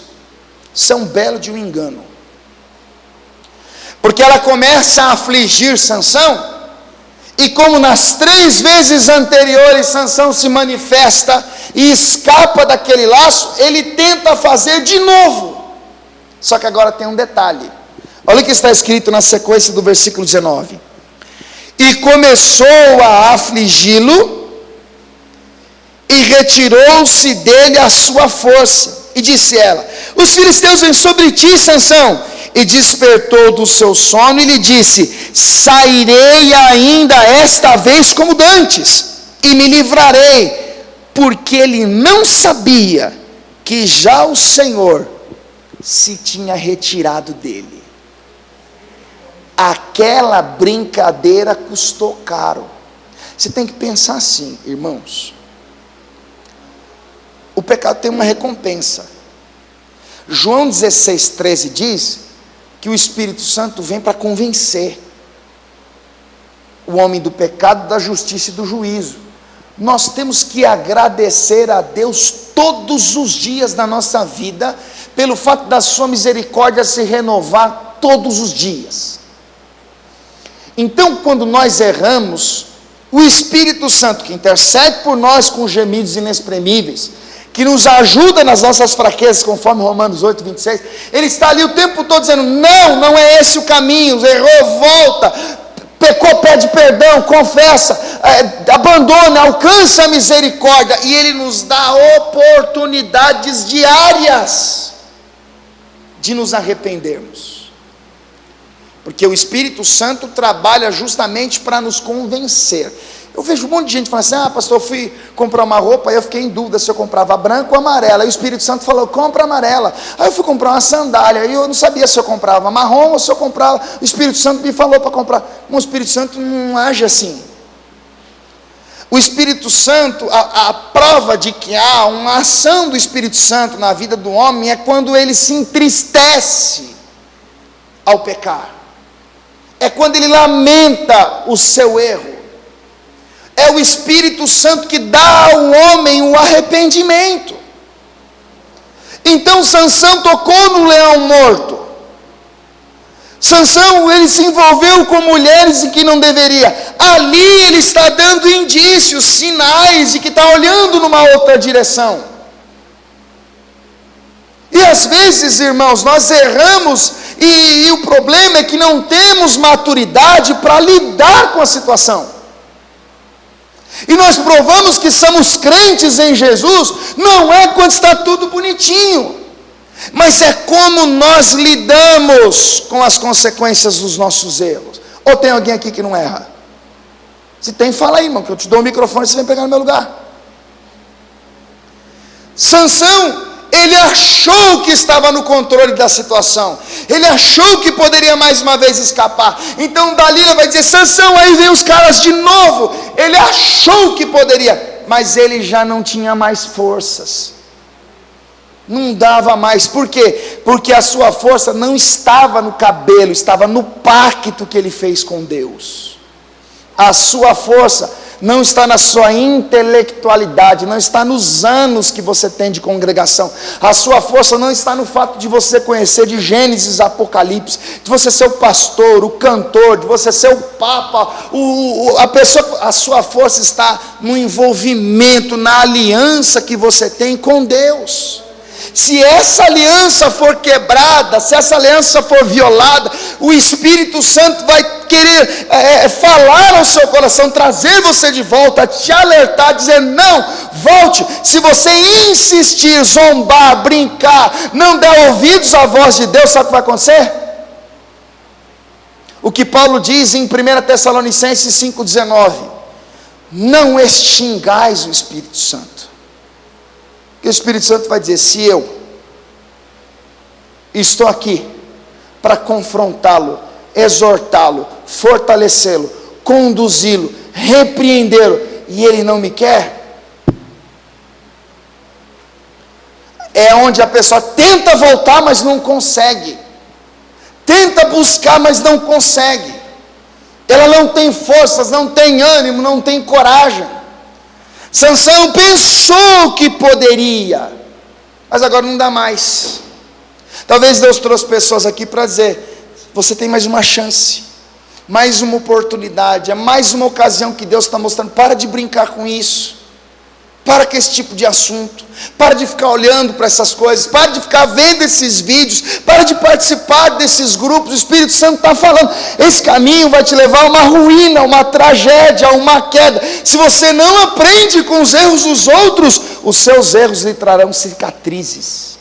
Isso é um belo de um engano. Porque ela começa a afligir Sansão, e como nas 3 vezes anteriores Sansão se manifesta e escapa daquele laço, ele tenta fazer de novo. Só que agora tem um detalhe. Olha o que está escrito na sequência do versículo 19. E começou a afligi-lo, e retirou-se dele a sua força. E disse ela: os filisteus vêm sobre ti, Sansão. E despertou do seu sono e lhe disse: sairei ainda esta vez como dantes, e me livrarei, porque ele não sabia que já o Senhor se tinha retirado dele. Aquela brincadeira custou caro. Você tem que pensar assim, irmãos. O pecado tem uma recompensa. João 16,13 diz que o Espírito Santo vem para convencer o homem do pecado, da justiça e do juízo. Nós temos que agradecer a Deus todos os dias da nossa vida, pelo fato da sua misericórdia se renovar todos os dias. Então, quando nós erramos, o Espírito Santo, que intercede por nós com gemidos inexprimíveis, que nos ajuda nas nossas fraquezas, conforme Romanos 8,26, ele está ali o tempo todo dizendo: não é esse o caminho, errou, volta, pecou, pede perdão, confessa, abandona, alcança a misericórdia, e ele nos dá oportunidades diárias de nos arrependermos, porque o Espírito Santo trabalha justamente para nos convencer. Eu vejo um monte de gente falando assim: pastor, eu fui comprar uma roupa, aí eu fiquei em dúvida se eu comprava branca ou amarela, aí o Espírito Santo falou: compra amarela. Aí eu fui comprar uma sandália, aí eu não sabia se eu comprava marrom ou se eu comprava, o Espírito Santo me falou para comprar. O Espírito Santo não age assim. O Espírito Santo, a prova de que há uma ação do Espírito Santo na vida do homem é quando ele se entristece ao pecar, é quando ele lamenta o seu erro. É o Espírito Santo que dá ao homem o arrependimento. Então Sansão tocou no leão morto. Sansão, ele se envolveu com mulheres em que não deveria. Ali ele está dando indícios, sinais de que está olhando numa outra direção. E às vezes, irmãos, nós erramos e o problema é que não temos maturidade para lidar com a situação. E nós provamos que somos crentes em Jesus, não é quando está tudo bonitinho, mas é como nós lidamos com as consequências dos nossos erros. Ou tem alguém aqui que não erra? Se tem, fala aí, irmão, que eu te dou o microfone e você vem pegar no meu lugar. Sansão, ele achou que estava no controle da situação, Ele achou que poderia mais uma vez escapar. Então Dalila vai dizer: Sansão, aí vem os caras de novo. Ele achou que poderia, mas ele já não tinha mais forças. Não dava mais. Por quê? Porque a sua força não estava no cabelo, estava no pacto que ele fez com Deus. A sua força não está na sua intelectualidade, não está nos anos que você tem de congregação. A sua força não está no fato de você conhecer de Gênesis a Apocalipse, de você ser o pastor, o cantor, de você ser o papa, a sua força está no envolvimento, na aliança que você tem com Deus. Se essa aliança for quebrada, se essa aliança for violada, o Espírito Santo vai querer falar ao seu coração, trazer você de volta, te alertar, dizer: não, volte. Se você insistir, zombar, brincar, não der ouvidos à voz de Deus, sabe o que vai acontecer? O que Paulo diz em 1 Tessalonicenses 5,19: não extingais o Espírito Santo. Que o Espírito Santo vai dizer: se eu estou aqui para confrontá-lo, exortá-lo, fortalecê-lo, conduzi-lo, repreendê-lo, e ele não me quer, é onde a pessoa tenta voltar, mas não consegue, tenta buscar, mas não consegue, ela não tem forças, não tem ânimo, não tem coragem. Sansão pensou que poderia, mas agora não dá mais. Talvez Deus trouxe pessoas aqui para dizer: você tem mais uma chance, mais uma oportunidade, é mais uma ocasião que Deus está mostrando. Para de brincar com isso, para com esse tipo de assunto, para de ficar olhando para essas coisas, para de ficar vendo esses vídeos, para de participar desses grupos. O Espírito Santo está falando: esse caminho vai te levar a uma ruína, uma tragédia, a uma queda. Se você não aprende com os erros dos outros, os seus erros lhe trarão cicatrizes,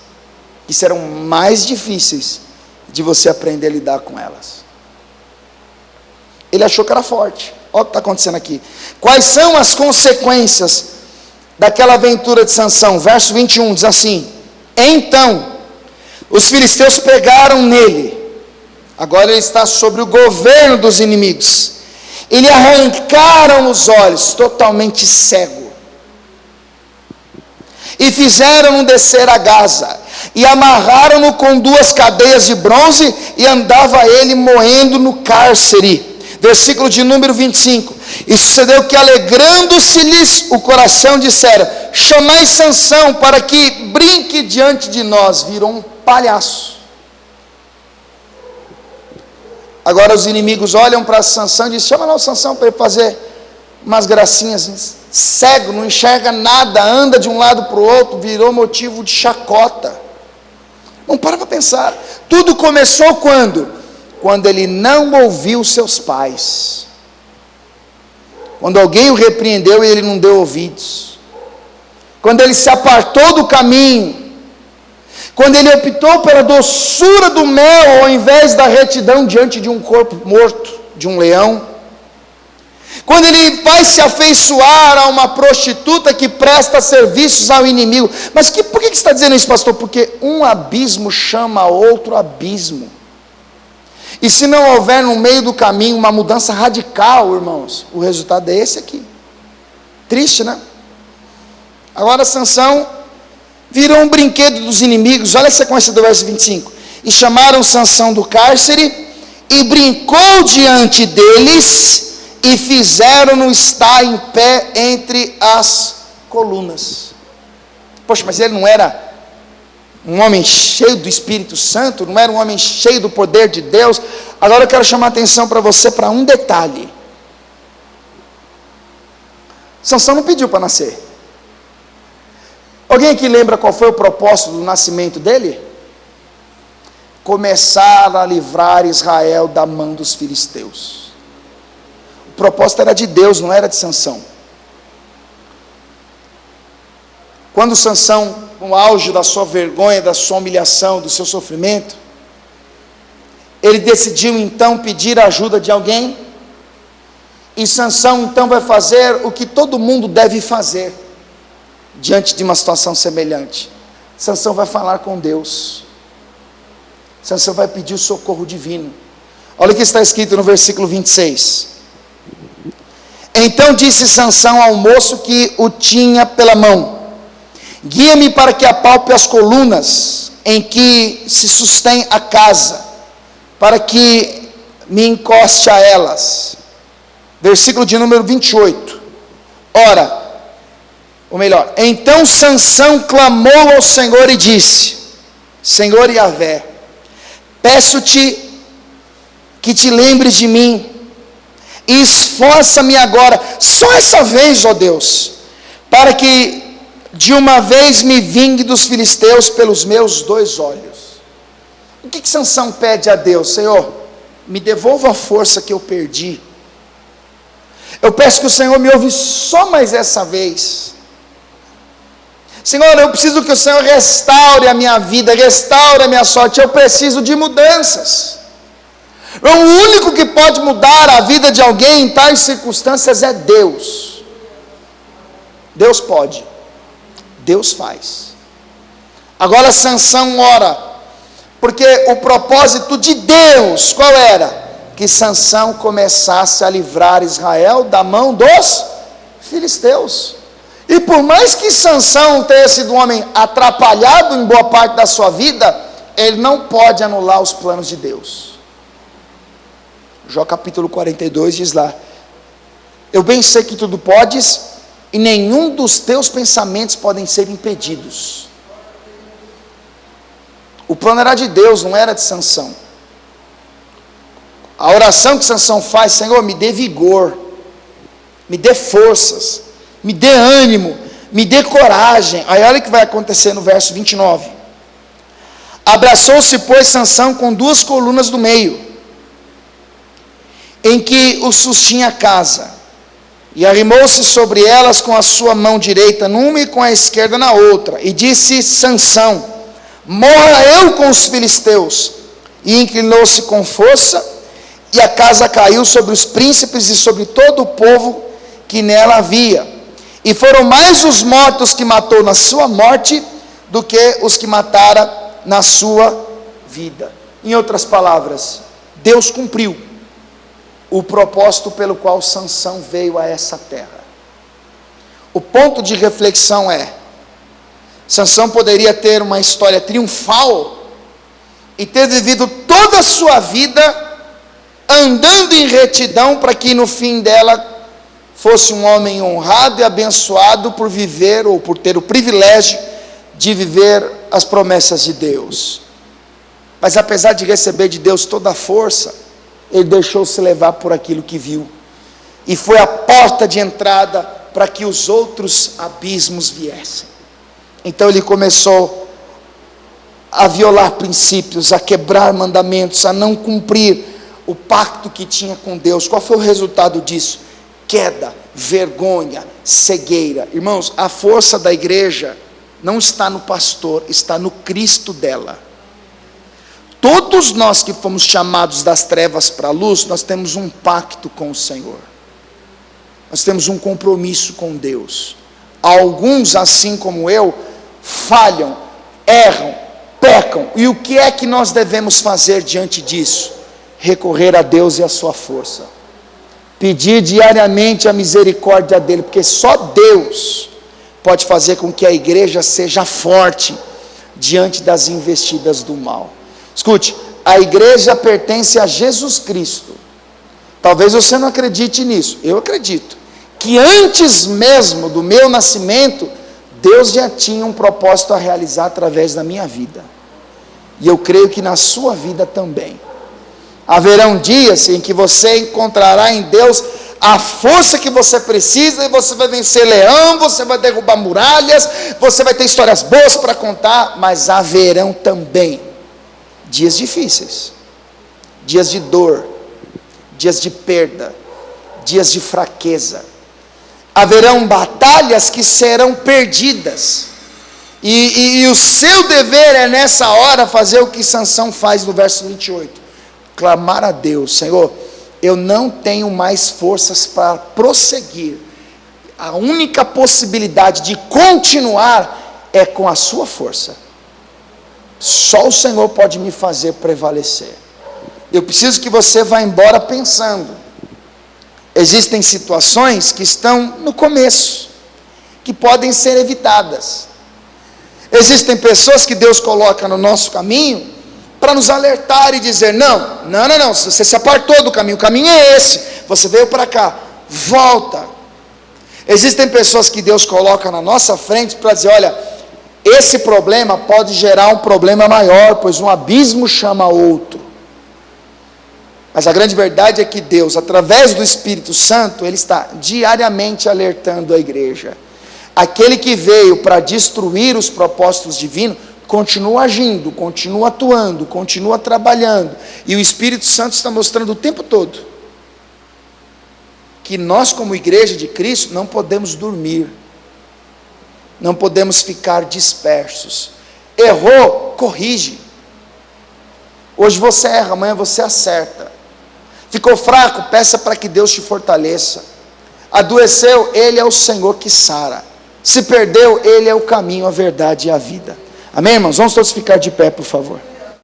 que serão mais difíceis de você aprender a lidar com elas. Ele achou que era forte. Olha o que está acontecendo aqui. Quais são as consequências daquela aventura de Sansão? Verso 21 diz assim: então os filisteus pegaram nele, agora ele está sobre o governo dos inimigos, e lhe arrancaram os olhos, totalmente cego, e fizeram-no descer a Gaza, e amarraram-no com 2 cadeias de bronze, e andava ele moendo no cárcere. Versículo de número 25: e sucedeu que, alegrando-se-lhes o coração, disseram: chamai Sansão para que brinque diante de nós. Virou um palhaço. Agora os inimigos olham para Sansão e dizem: chama lá o Sansão para ele fazer umas gracinhas. Cego, não enxerga nada, anda de um lado para o outro, virou motivo de chacota. Não, para pensar. Tudo começou quando? Quando ele não ouviu seus pais, quando alguém o repreendeu e ele não deu ouvidos, quando ele se apartou do caminho, quando ele optou pela doçura do mel ao invés da retidão diante de um corpo morto, de um leão, quando ele vai se afeiçoar a uma prostituta que presta serviços ao inimigo. Mas por que você está dizendo isso, pastor? Porque um abismo chama outro abismo. E se não houver no meio do caminho uma mudança radical, irmãos, o resultado é esse aqui. Triste, né? Agora Sansão virou um brinquedo dos inimigos. Olha a sequência do verso 25. E chamaram Sansão do cárcere, e brincou diante deles, e fizeram-no estar em pé entre as colunas. Poxa, mas ele não era um homem cheio do Espírito Santo? Não era um homem cheio do poder de Deus? Agora eu quero chamar a atenção para você para um detalhe. Sansão não pediu para nascer. Alguém aqui lembra qual foi o propósito do nascimento dele? Começar a livrar Israel da mão dos filisteus. O propósito era de Deus, não era de Sansão. Quando Sansão, no auge da sua vergonha, da sua humilhação, do seu sofrimento, ele decidiu então pedir a ajuda de alguém, e Sansão então vai fazer o que todo mundo deve fazer diante de uma situação semelhante. Sansão vai falar com Deus. Sansão vai pedir o socorro divino. Olha o que está escrito no versículo 26. Então disse Sansão ao moço que o tinha pela mão: guia-me para que apalpe as colunas em que se sustém a casa, para que me encoste a elas. Versículo de número 28. Ora, ou melhor, então Sansão clamou ao Senhor e disse: Senhor Yahvé, peço-te que te lembres de mim, e esforça-me agora, só essa vez, ó Deus, para que de uma vez me vingue dos filisteus pelos meus 2 olhos. O que Sansão pede a Deus? Senhor, me devolva a força que eu perdi. Eu peço que o Senhor me ouve só mais essa vez. Senhor, eu preciso que o Senhor restaure a minha vida, restaure a minha sorte. Eu preciso de mudanças. O único que pode mudar a vida de alguém em tais circunstâncias é Deus. Deus pode, Deus faz. Agora Sansão ora, porque o propósito de Deus, qual era? Que Sansão começasse a livrar Israel da mão dos filisteus. E por mais que Sansão tenha sido um homem atrapalhado em boa parte da sua vida, ele não pode anular os planos de Deus. Jó capítulo 42 diz lá: eu bem sei que tudo podes, e nenhum dos teus pensamentos podem ser impedidos. O plano era de Deus, não era de Sansão. A oração que Sansão faz: Senhor, me dê vigor, me dê forças, me dê ânimo, me dê coragem. Aí olha o que vai acontecer no verso 29. Abraçou-se, pois, Sansão com 2 colunas do meio, em que o sustinha a casa, e arrimou-se sobre elas com a sua mão direita numa e com a esquerda na outra, e disse Sansão: morra eu com os filisteus. E inclinou-se com força, e a casa caiu sobre os príncipes e sobre todo o povo que nela havia, e foram mais os mortos que matou na sua morte, do que os que matara na sua vida. Em outras palavras, Deus cumpriu o propósito pelo qual Sansão veio a essa terra. O ponto de reflexão é: Sansão poderia ter uma história triunfal e ter vivido toda a sua vida andando em retidão, para que no fim dela fosse um homem honrado e abençoado por viver, ou por ter o privilégio de viver as promessas de Deus. Mas apesar de receber de Deus toda a força, ele deixou-se levar por aquilo que viu, e foi a porta de entrada para que os outros abismos viessem. Então ele começou a violar princípios, a quebrar mandamentos, a não cumprir o pacto que tinha com Deus. Qual foi o resultado disso? Queda, vergonha, cegueira. Irmãos, a força da igreja não está no pastor, está no Cristo dela. Todos nós que fomos chamados das trevas para a luz, nós temos um pacto com o Senhor. Nós temos um compromisso com Deus. Alguns, assim como eu, falham, erram, pecam. E o que é que nós devemos fazer diante disso? Recorrer a Deus e a sua força. Pedir diariamente a misericórdia dele, porque só Deus pode fazer com que a igreja seja forte diante das investidas do mal. Escute, a igreja pertence a Jesus Cristo. Talvez você não acredite nisso, eu acredito, que antes mesmo do meu nascimento, Deus já tinha um propósito a realizar através da minha vida, e eu creio que na sua vida também. Haverão dias em que você encontrará em Deus a força que você precisa, e você vai vencer leão, você vai derrubar muralhas, você vai ter histórias boas para contar, mas haverão também dias difíceis, dias de dor, dias de perda, dias de fraqueza. Haverão batalhas que serão perdidas, e o seu dever é nessa hora fazer o que Sansão faz no verso 28, clamar a Deus: Senhor, eu não tenho mais forças para prosseguir, a única possibilidade de continuar é com a sua força, só o Senhor pode me fazer prevalecer. Eu preciso que você vá embora pensando. Existem situações que estão no começo, que podem ser evitadas. Existem pessoas que Deus coloca no nosso caminho para nos alertar e dizer: não, você se apartou do caminho, o caminho é esse, você veio para cá, volta. Existem pessoas que Deus coloca na nossa frente para dizer: olha, esse problema pode gerar um problema maior, pois um abismo chama outro. Mas a grande verdade é que Deus, através do Espírito Santo, Ele está diariamente alertando a igreja. Aquele que veio para destruir os propósitos divinos, continua agindo, continua atuando, continua trabalhando. E o Espírito Santo está mostrando o tempo todo que nós, como igreja de Cristo, não podemos dormir, não podemos ficar dispersos. Errou, corrige. Hoje você erra, amanhã você acerta. Ficou fraco, peça para que Deus te fortaleça. Adoeceu, Ele é o Senhor que sara. Se perdeu, Ele é o caminho, a verdade e a vida. Amém, irmãos? Vamos todos ficar de pé, por favor.